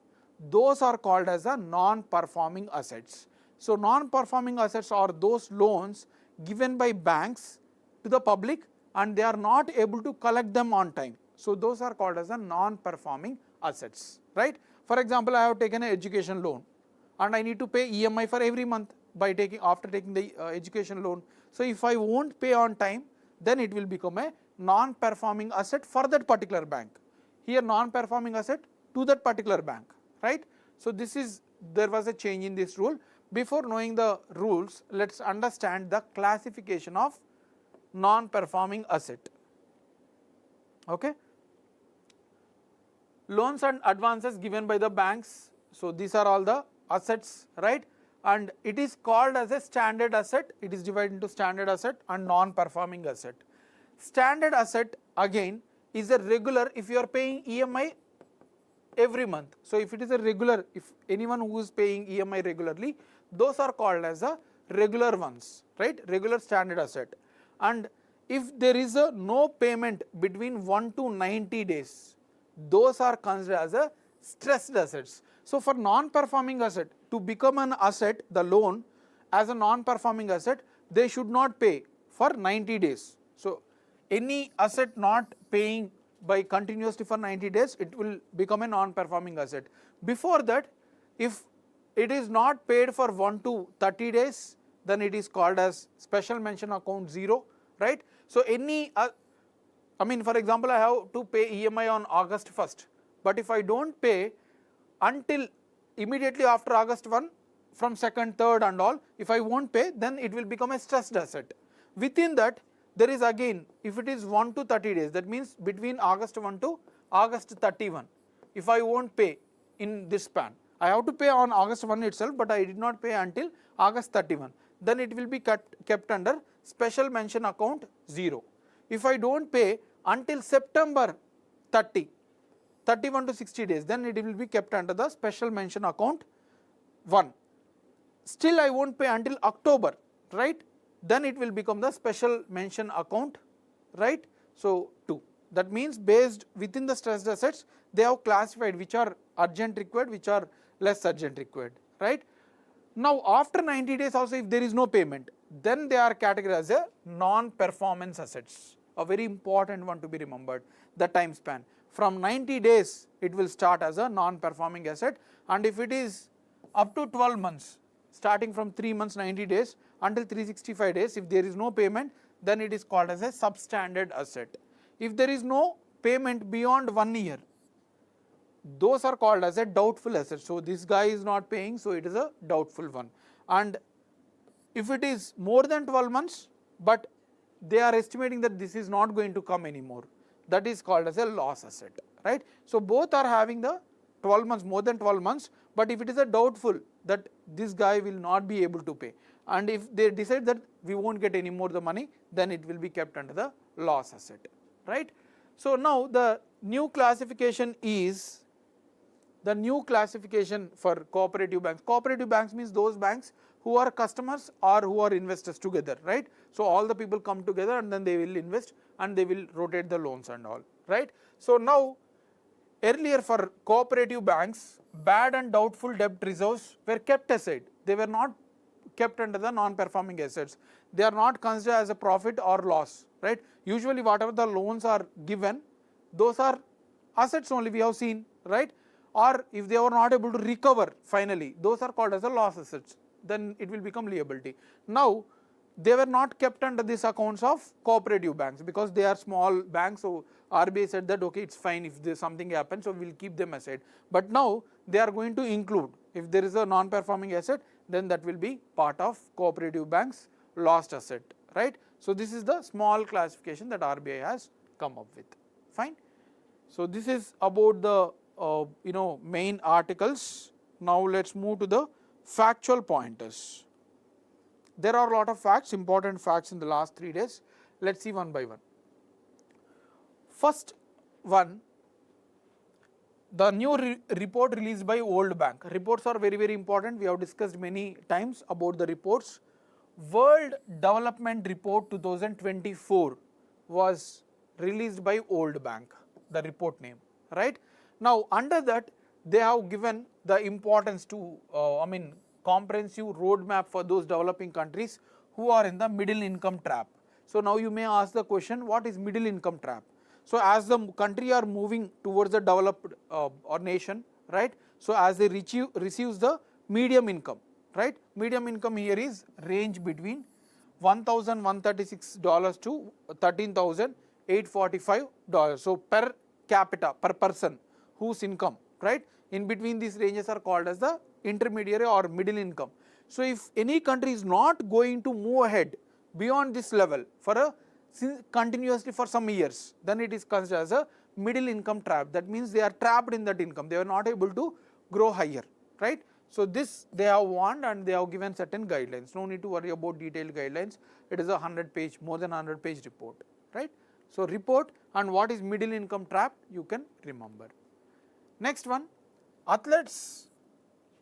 those are called as a non-performing assets. So non-performing assets are those loans given by banks to the public and they are not able to collect them on time. So those are called as a non-performing assets, right? For example, I have taken an education loan and I need to pay EMI for every month after taking the education loan. So if I won't pay on time, then it will become a non-performing asset for that particular bank. Here non-performing asset to that particular bank, right? So there was a change in this rule. Before knowing the rules, let's understand the classification of non-performing asset. Okay. Loans and advances given by the banks. So these are all the assets, right? And it is called as a standard asset. It is divided into standard asset and non-performing asset. Standard asset again is a regular if you are paying EMI every month. So if it is a regular, if anyone who is paying EMI regularly, those are called as a regular ones, right? Regular standard asset. And if there is a no payment between 1 to 90 days, those are considered as a stressed assets. So for non-performing asset to become an asset, the loan as a non-performing asset, they should not pay for 90 days. So any asset not paying by continuously for 90 days, it will become a non-performing asset. Before that, if it is not paid for 1 to 30 days, then it is called as special mention account 0, right? So any, I mean, for example, I have to pay EMI on August 1st, but if I don't pay until immediately after August 1, from 2nd, 3rd and all, if I won't pay, then it will become a stressed asset. Within that, there is again, if it is 1 to 30 days, that means between August 1 to August 31, if I won't pay in this span, I have to pay on August 1 itself, but I did not pay until August 31, then it will be kept under special mention account 0. If I don't pay until September 30, 31 to 60 days, then it will be kept under the special mention account 1. Still I won't pay until October, right? Then it will become the special mention account, right? So 2. That means based within the stressed assets, they have classified which are urgent required, which are less urgent required, right? Now after 90 days also, if there is no payment, then they are categorized as a non-performance assets. A very important one to be remembered, the time span. From 90 days, it will start as a non-performing asset, and if it is up to 12 months, starting from 3 months 90 days until 365 days, if there is no payment, then it is called as a substandard asset. If there is no payment beyond 1 year, those are called as a doubtful asset. So this guy is not paying, so it is a doubtful one. And if it is more than 12 months, but they are estimating that this is not going to come anymore, that is called as a loss asset, right? So both are having the 12 months, more than 12 months, but if it is a doubtful that this guy will not be able to pay, and if they decide that we won't get any more the money, then it will be kept under the loss asset, right? So now the new classification is the new classification for cooperative banks. Cooperative banks means those banks who are customers or who are investors together, right? So all the people come together and then they will invest and they will rotate the loans and all, right? So now earlier for cooperative banks, bad and doubtful debt reserves were kept aside. They were not kept under the non-performing assets. They are not considered as a profit or loss, right? Usually whatever the loans are given, those are assets only, we have seen, right? Or if they were not able to recover finally, those are called as a loss assets. Then it will become liability. Now they were not kept under these accounts of cooperative banks because they are small banks. So RBI said that okay, it's fine if there's something happens, so we'll keep them aside. But now they are going to include, if there is a non-performing asset, then that will be part of cooperative banks lost asset, right? So this is the small classification that RBI has come up with. Fine. So this is about the main articles. Now let's move to the factual pointers. There are a lot of facts, important facts in the last 3 days. Let's see one by one. First one, the new report released by World Bank. Reports are very, very important. We have discussed many times about the reports. World Development Report 2024 was released by World Bank, the report name, right? Now under that, they have given the importance to, comprehensive roadmap for those developing countries who are in the middle income trap. So now you may ask the question, what is middle income trap? So as the country are moving towards the developed or nation, right? So as they receives the medium income, right? Medium income here is range between $1,136 to $13,845. So per capita, per person whose income, right? In between these ranges are called as the intermediary or middle income. So if any country is not going to move ahead beyond this level for continuously for some years, then it is considered as a middle income trap. That means they are trapped in that income. They are not able to grow higher, right? So this they have warned and they have given certain guidelines. No need to worry about detailed guidelines. It is a 100-page, more than 100-page report, right? So report and what is middle income trap, you can remember. Next one, athletes.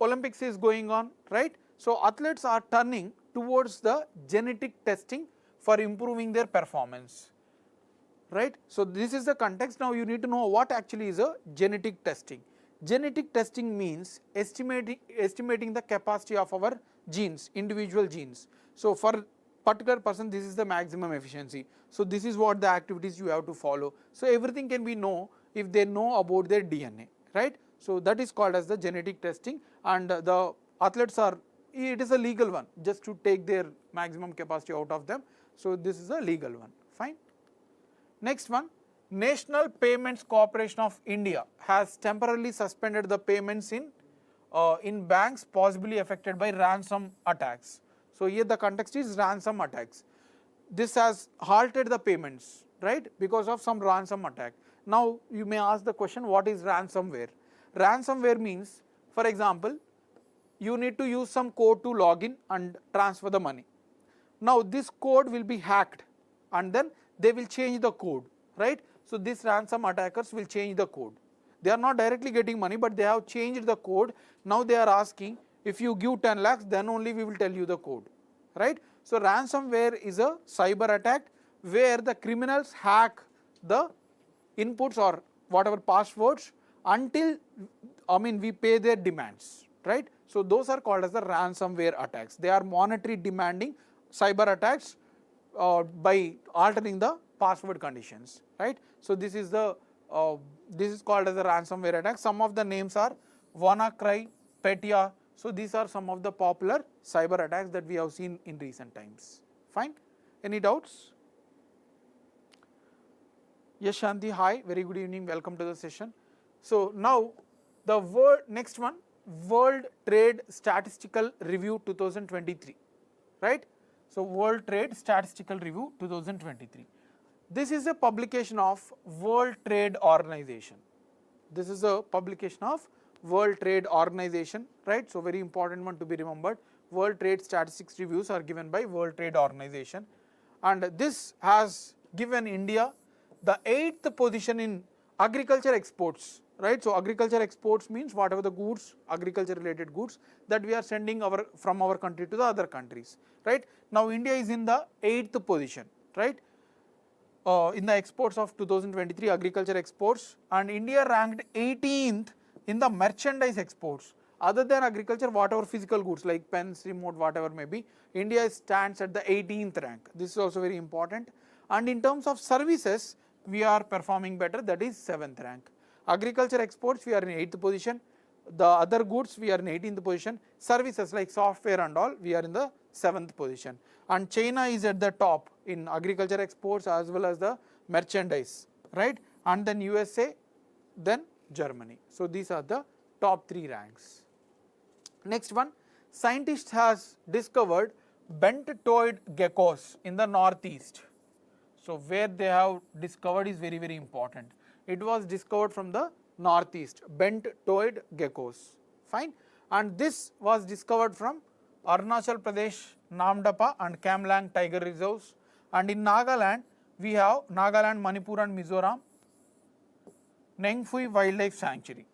Olympics is going on, right? So athletes are turning towards the genetic testing for improving their performance, right? So this is the context. Now you need to know what actually is a genetic testing. Genetic testing means estimating the capacity of our genes, individual genes. So for particular person, this is the maximum efficiency. So this is what the activities you have to follow. So everything can be known if they know about their DNA, right? So that is called as the genetic testing, and the athletes are, it is a legal one, just to take their maximum capacity out of them. So this is a legal one, Fine. Next one, National Payments Corporation of India has temporarily suspended the payments in banks possibly affected by ransom attacks. So here the context is ransom attacks. This has halted the payments, right, because of some ransom attack. Now you may ask the question, what is ransomware? Ransomware means, for example, you need to use some code to log in and transfer the money. Now this code will be hacked and then they will change the code, right? So these ransom attackers will change the code. They are not directly getting money, but they have changed the code. Now they are asking, if you give 10 lakhs, then only we will tell you the code, right? So ransomware is a cyber attack where the criminals hack the inputs or whatever passwords until we pay their demands, right? So those are called as the ransomware attacks. They are monetary demanding cyber attacks by altering the password conditions, right? So this is called as a ransomware attack. Some of the names are WannaCry, Petya. So these are some of the popular cyber attacks that we have seen in recent times. Fine. Any doubts? Yes, Shanti, hi, very good evening, welcome to the session. So now the next one, World Trade Statistical Review 2023, right? So World Trade Statistical Review 2023. This is a publication of World Trade Organization. This is a publication of World Trade Organization, right? So very important one to be remembered. World Trade Statistics Reviews are given by World Trade Organization, and this has given India the 8th position in agriculture exports, right? So agriculture exports means whatever the goods, agriculture related goods that we are sending from our country to the other countries, right? Now India is in the 8th position, right? In the exports of 2023 agriculture exports, and India ranked 18th in the merchandise exports. Other than agriculture, whatever physical goods like pens, remote, whatever may be, India stands at the 18th rank. This is also very important. And in terms of services, we are performing better, that is 7th rank. Agriculture exports, we are in 8th position. The other goods, we are in 18th position. Services like software and all, we are in the 7th position. And China is at the top in agriculture exports as well as the merchandise, right? And then USA, then Germany. So these are the top 3 ranks. Next one, scientists has discovered bent-toed geckos in the northeast. So where they have discovered is very, very important. It was discovered from the northeast, bent-toed geckos, fine. And this was discovered from Arunachal Pradesh, Namdapa and Kamlang tiger reserves. And in Nagaland, we have Nagaland, Manipur and Mizoram, Nengfui Wildlife Sanctuary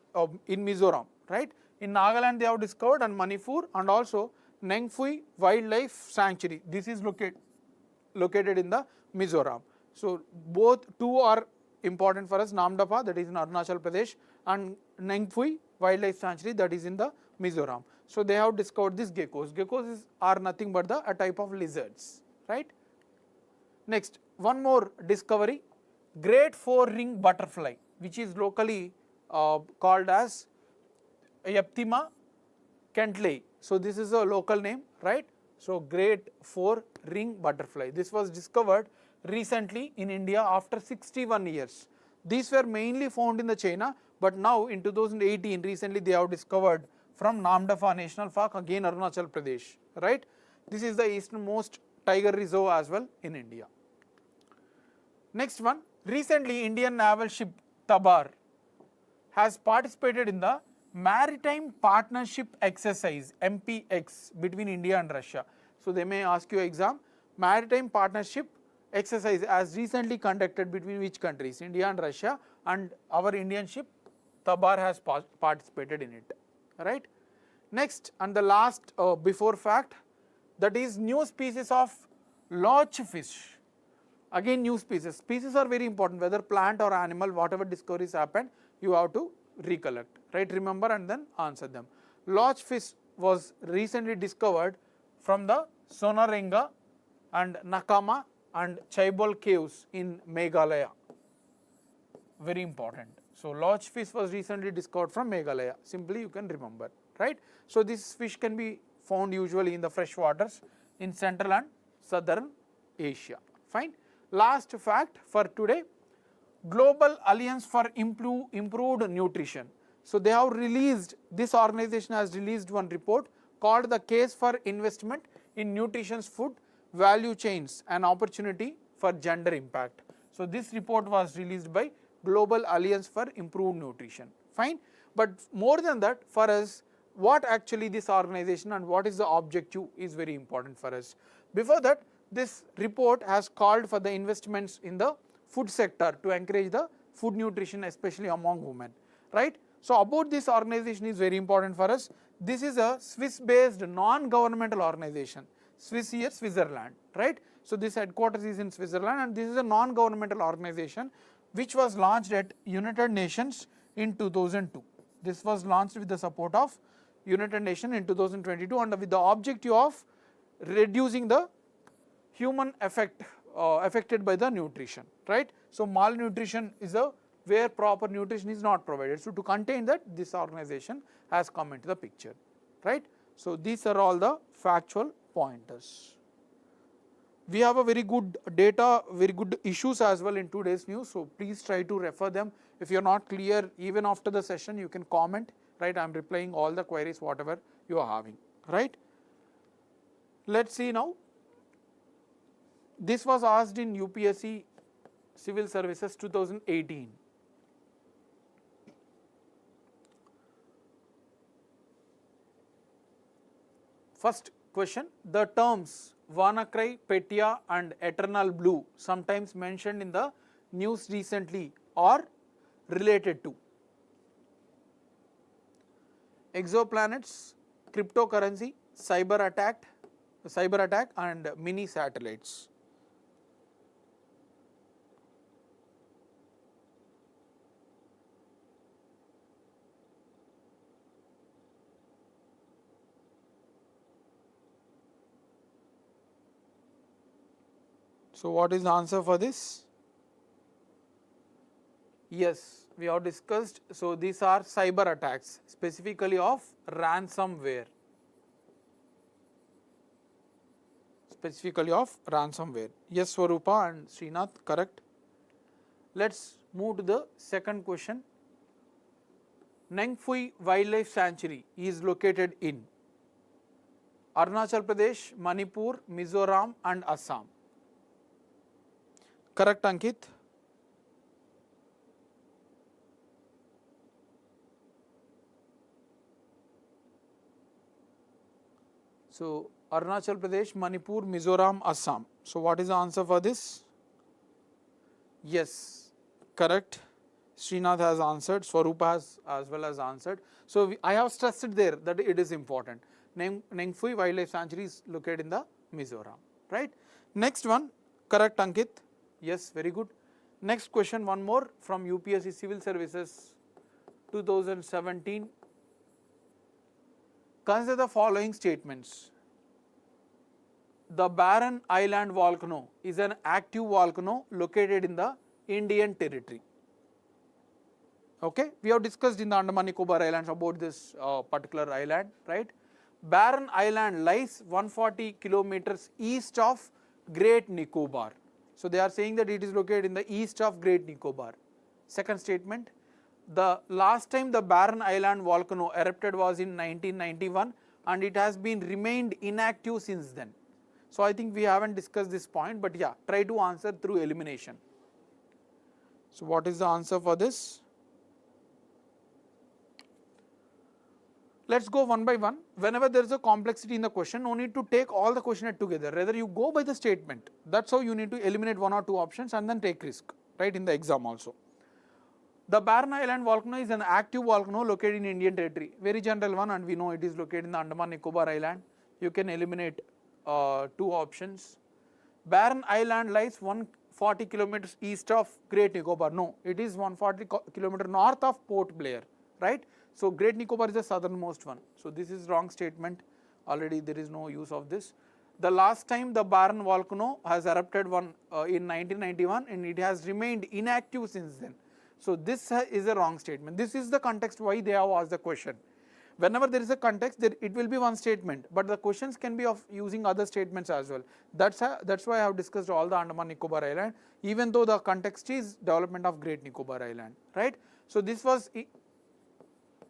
in Mizoram, right? In Nagaland they have discovered, and Manipur, and also Nengfui Wildlife Sanctuary. This is located in the Mizoram. So both two are important for us, Namdapa, that is in Arunachal Pradesh, and Nengfui Wildlife Sanctuary, that is in the Mizoram. So they have discovered these geckos. Geckos are nothing but a type of lizards, right? Next, one more discovery, Great Four-Ring Butterfly, which is locally called as Eptima kentley. So this is a local name, right? So Great Four-Ring Butterfly. This was discovered recently in India after 61 years. These were mainly found in the China, but now in 2018, recently they have discovered from Namdapha National Park, again Arunachal Pradesh, right? This is the easternmost tiger reserve as well in India. Next one, recently Indian naval ship Tabar has participated in the Maritime Partnership Exercise MPX between India and Russia. So they may ask you exam, Maritime Partnership Exercise as recently conducted between which countries? India and Russia, and our Indian ship Tabar has participated in it, right? Next and the last before fact, that is new species of loach fish. Again new species. Species are very important, whether plant or animal, whatever discoveries happen, you have to recollect, right? Remember and then answer them. Loach fish was recently discovered from the Sonarenga and Nakama and Chaibol caves in Meghalaya. Very important. So loach fish was recently discovered from Meghalaya. Simply you can remember, right? So this fish can be found usually in the fresh waters in Central and Southern Asia. Fine. Last fact for today, Global Alliance for Improved Nutrition. So they have released, this organization has released one report called the Case for Investment in Nutrition's Food Value Chains, an Opportunity for Gender Impact. So this report was released by Global Alliance for Improved Nutrition. Fine. But more than that, for us, what actually this organization and what is the objective is very important for us. Before that, this report has called for the investments in the food sector to encourage the food nutrition, especially among women, right? So about this organization is very important for us. This is a Swiss-based non-governmental organization. Swiss here, Switzerland, right? So this headquarters is in Switzerland, and this is a non-governmental organization which was launched at United Nations in 2002. This was launched with the support of United Nations in 2022 and with the objective of reducing the human affected by the nutrition, right? So malnutrition is where proper nutrition is not provided. So to contain that, this organization has come into the picture, right? So these are all the factual pointers. We have a very good data, very good issues as well in today's news. So please try to refer them. If you are not clear, even after the session, you can comment, right? I am replying all the queries, whatever you are having, right? Let's see now. This was asked in UPSC Civil Services 2018. First question, the terms WannaCry, Petya and Eternal Blue, sometimes mentioned in the news recently, are related to exoplanets, cryptocurrency, cyber attack and mini satellites. So what is the answer for this? Yes, we have discussed. So these are cyber attacks, specifically of ransomware. Yes, Swarupa and Srinath, correct. Let's move to the second question. Nengfui Wildlife Sanctuary is located in Arunachal Pradesh, Manipur, Mizoram and Assam. Correct, Ankit. So Arunachal Pradesh, Manipur, Mizoram, Assam. So what is the answer for this? Yes, correct. Srinath has answered, Swarupa has as well as answered. So I have stressed it there that it is important. Nengfui Wildlife Sanctuary is located in the Mizoram, right? Next one, correct, Ankit. Yes, very good. Next question, one more from UPSC Civil Services 2017. Consider the following statements. The Barren Island volcano is an active volcano located in the Indian territory. Okay, we have discussed in the Andaman Nicobar Islands about this particular island, right? Barren Island lies 140 kilometers east of Great Nicobar. So they are saying that it is located in the east of Great Nicobar. Second statement, the last time the Barren Island volcano erupted was in 1991 and it has been remained inactive since then. So I think we haven't discussed this point, but yeah, try to answer through elimination. So what is the answer for this? Let's go one by one. Whenever there is a complexity in the question, no need to take all the question together. Rather, you go by the statement. That's how you need to eliminate one or two options and then take risk, right, in the exam also. The Barren Island volcano is an active volcano located in Indian territory. Very general one, and we know it is located in the Andaman Nicobar Island. You can eliminate two options. Barren Island lies 140 kilometers east of Great Nicobar. No, it is 140 kilometers north of Port Blair, right? So Great Nicobar is the southernmost one. So this is wrong statement. Already there is no use of this. The last time the Barren volcano has erupted in 1991 and it has remained inactive since then. So this is a wrong statement. This is the context why they have asked the question. Whenever there is a context, it will be one statement, but the questions can be of using other statements as well. That's why I have discussed all the Andaman Nicobar Island, even though the context is development of Great Nicobar Island, right? So this was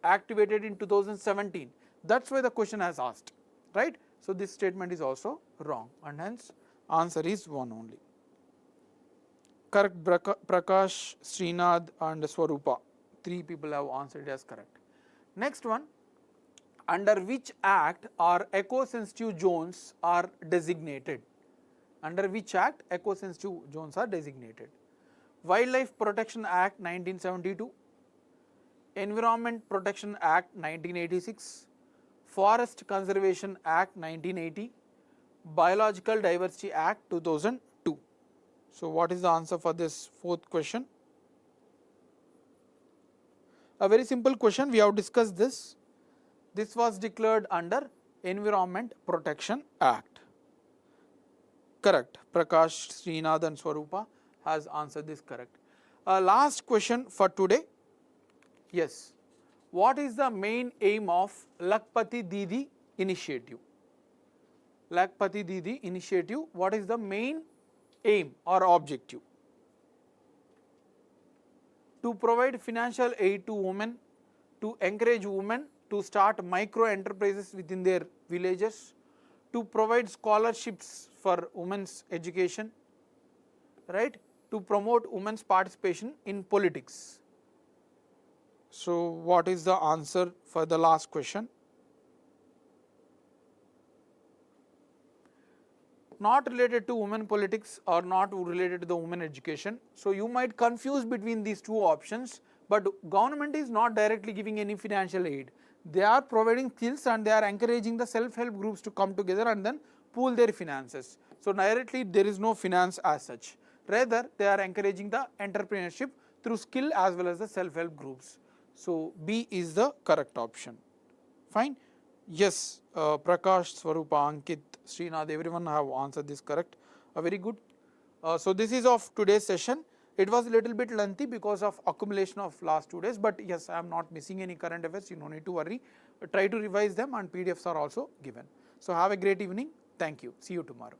activated in 2017. That's why the question has asked, right? So this statement is also wrong, and hence answer is 1 only. Correct. Prakash, Srinath and Swarupa. 3 people have answered as correct. Next one, under which act are eco-sensitive zones are designated? Under which act eco-sensitive zones are designated? Wildlife Protection Act 1972, Environment Protection Act 1986, Forest Conservation Act 1980, Biological Diversity Act 2002. So what is the answer for this 4th question? A very simple question, we have discussed this. This was declared under Environment Protection Act. Correct. Prakash, Srinath and Swarupa has answered this correct. Last question for today. Yes. What is the main aim of Lakhpati Didi initiative? Lakhpati Didi initiative, what is the main aim or objective? To provide financial aid to women, to encourage women to start micro enterprises within their villages, to provide scholarships for women's education, right? To promote women's participation in politics. So what is the answer for the last question? Not related to women politics or not related to the women education. So you might confuse between these 2 options, but government is not directly giving any financial aid. They are providing skills and they are encouraging the self-help groups to come together and then pool their finances. So directly there is no finance as such. Rather, they are encouraging the entrepreneurship through skill as well as the self-help groups. So B is the correct option. Fine. Yes, Prakash, Swarupa, Ankit, Srinath, everyone have answered this correct. Very good. So this is of today's session. It was a little bit lengthy because of accumulation of last 2 days, but yes, I am not missing any current affairs, you no need to worry. Try to revise them and PDFs are also given. So have a great evening. Thank you. See you tomorrow.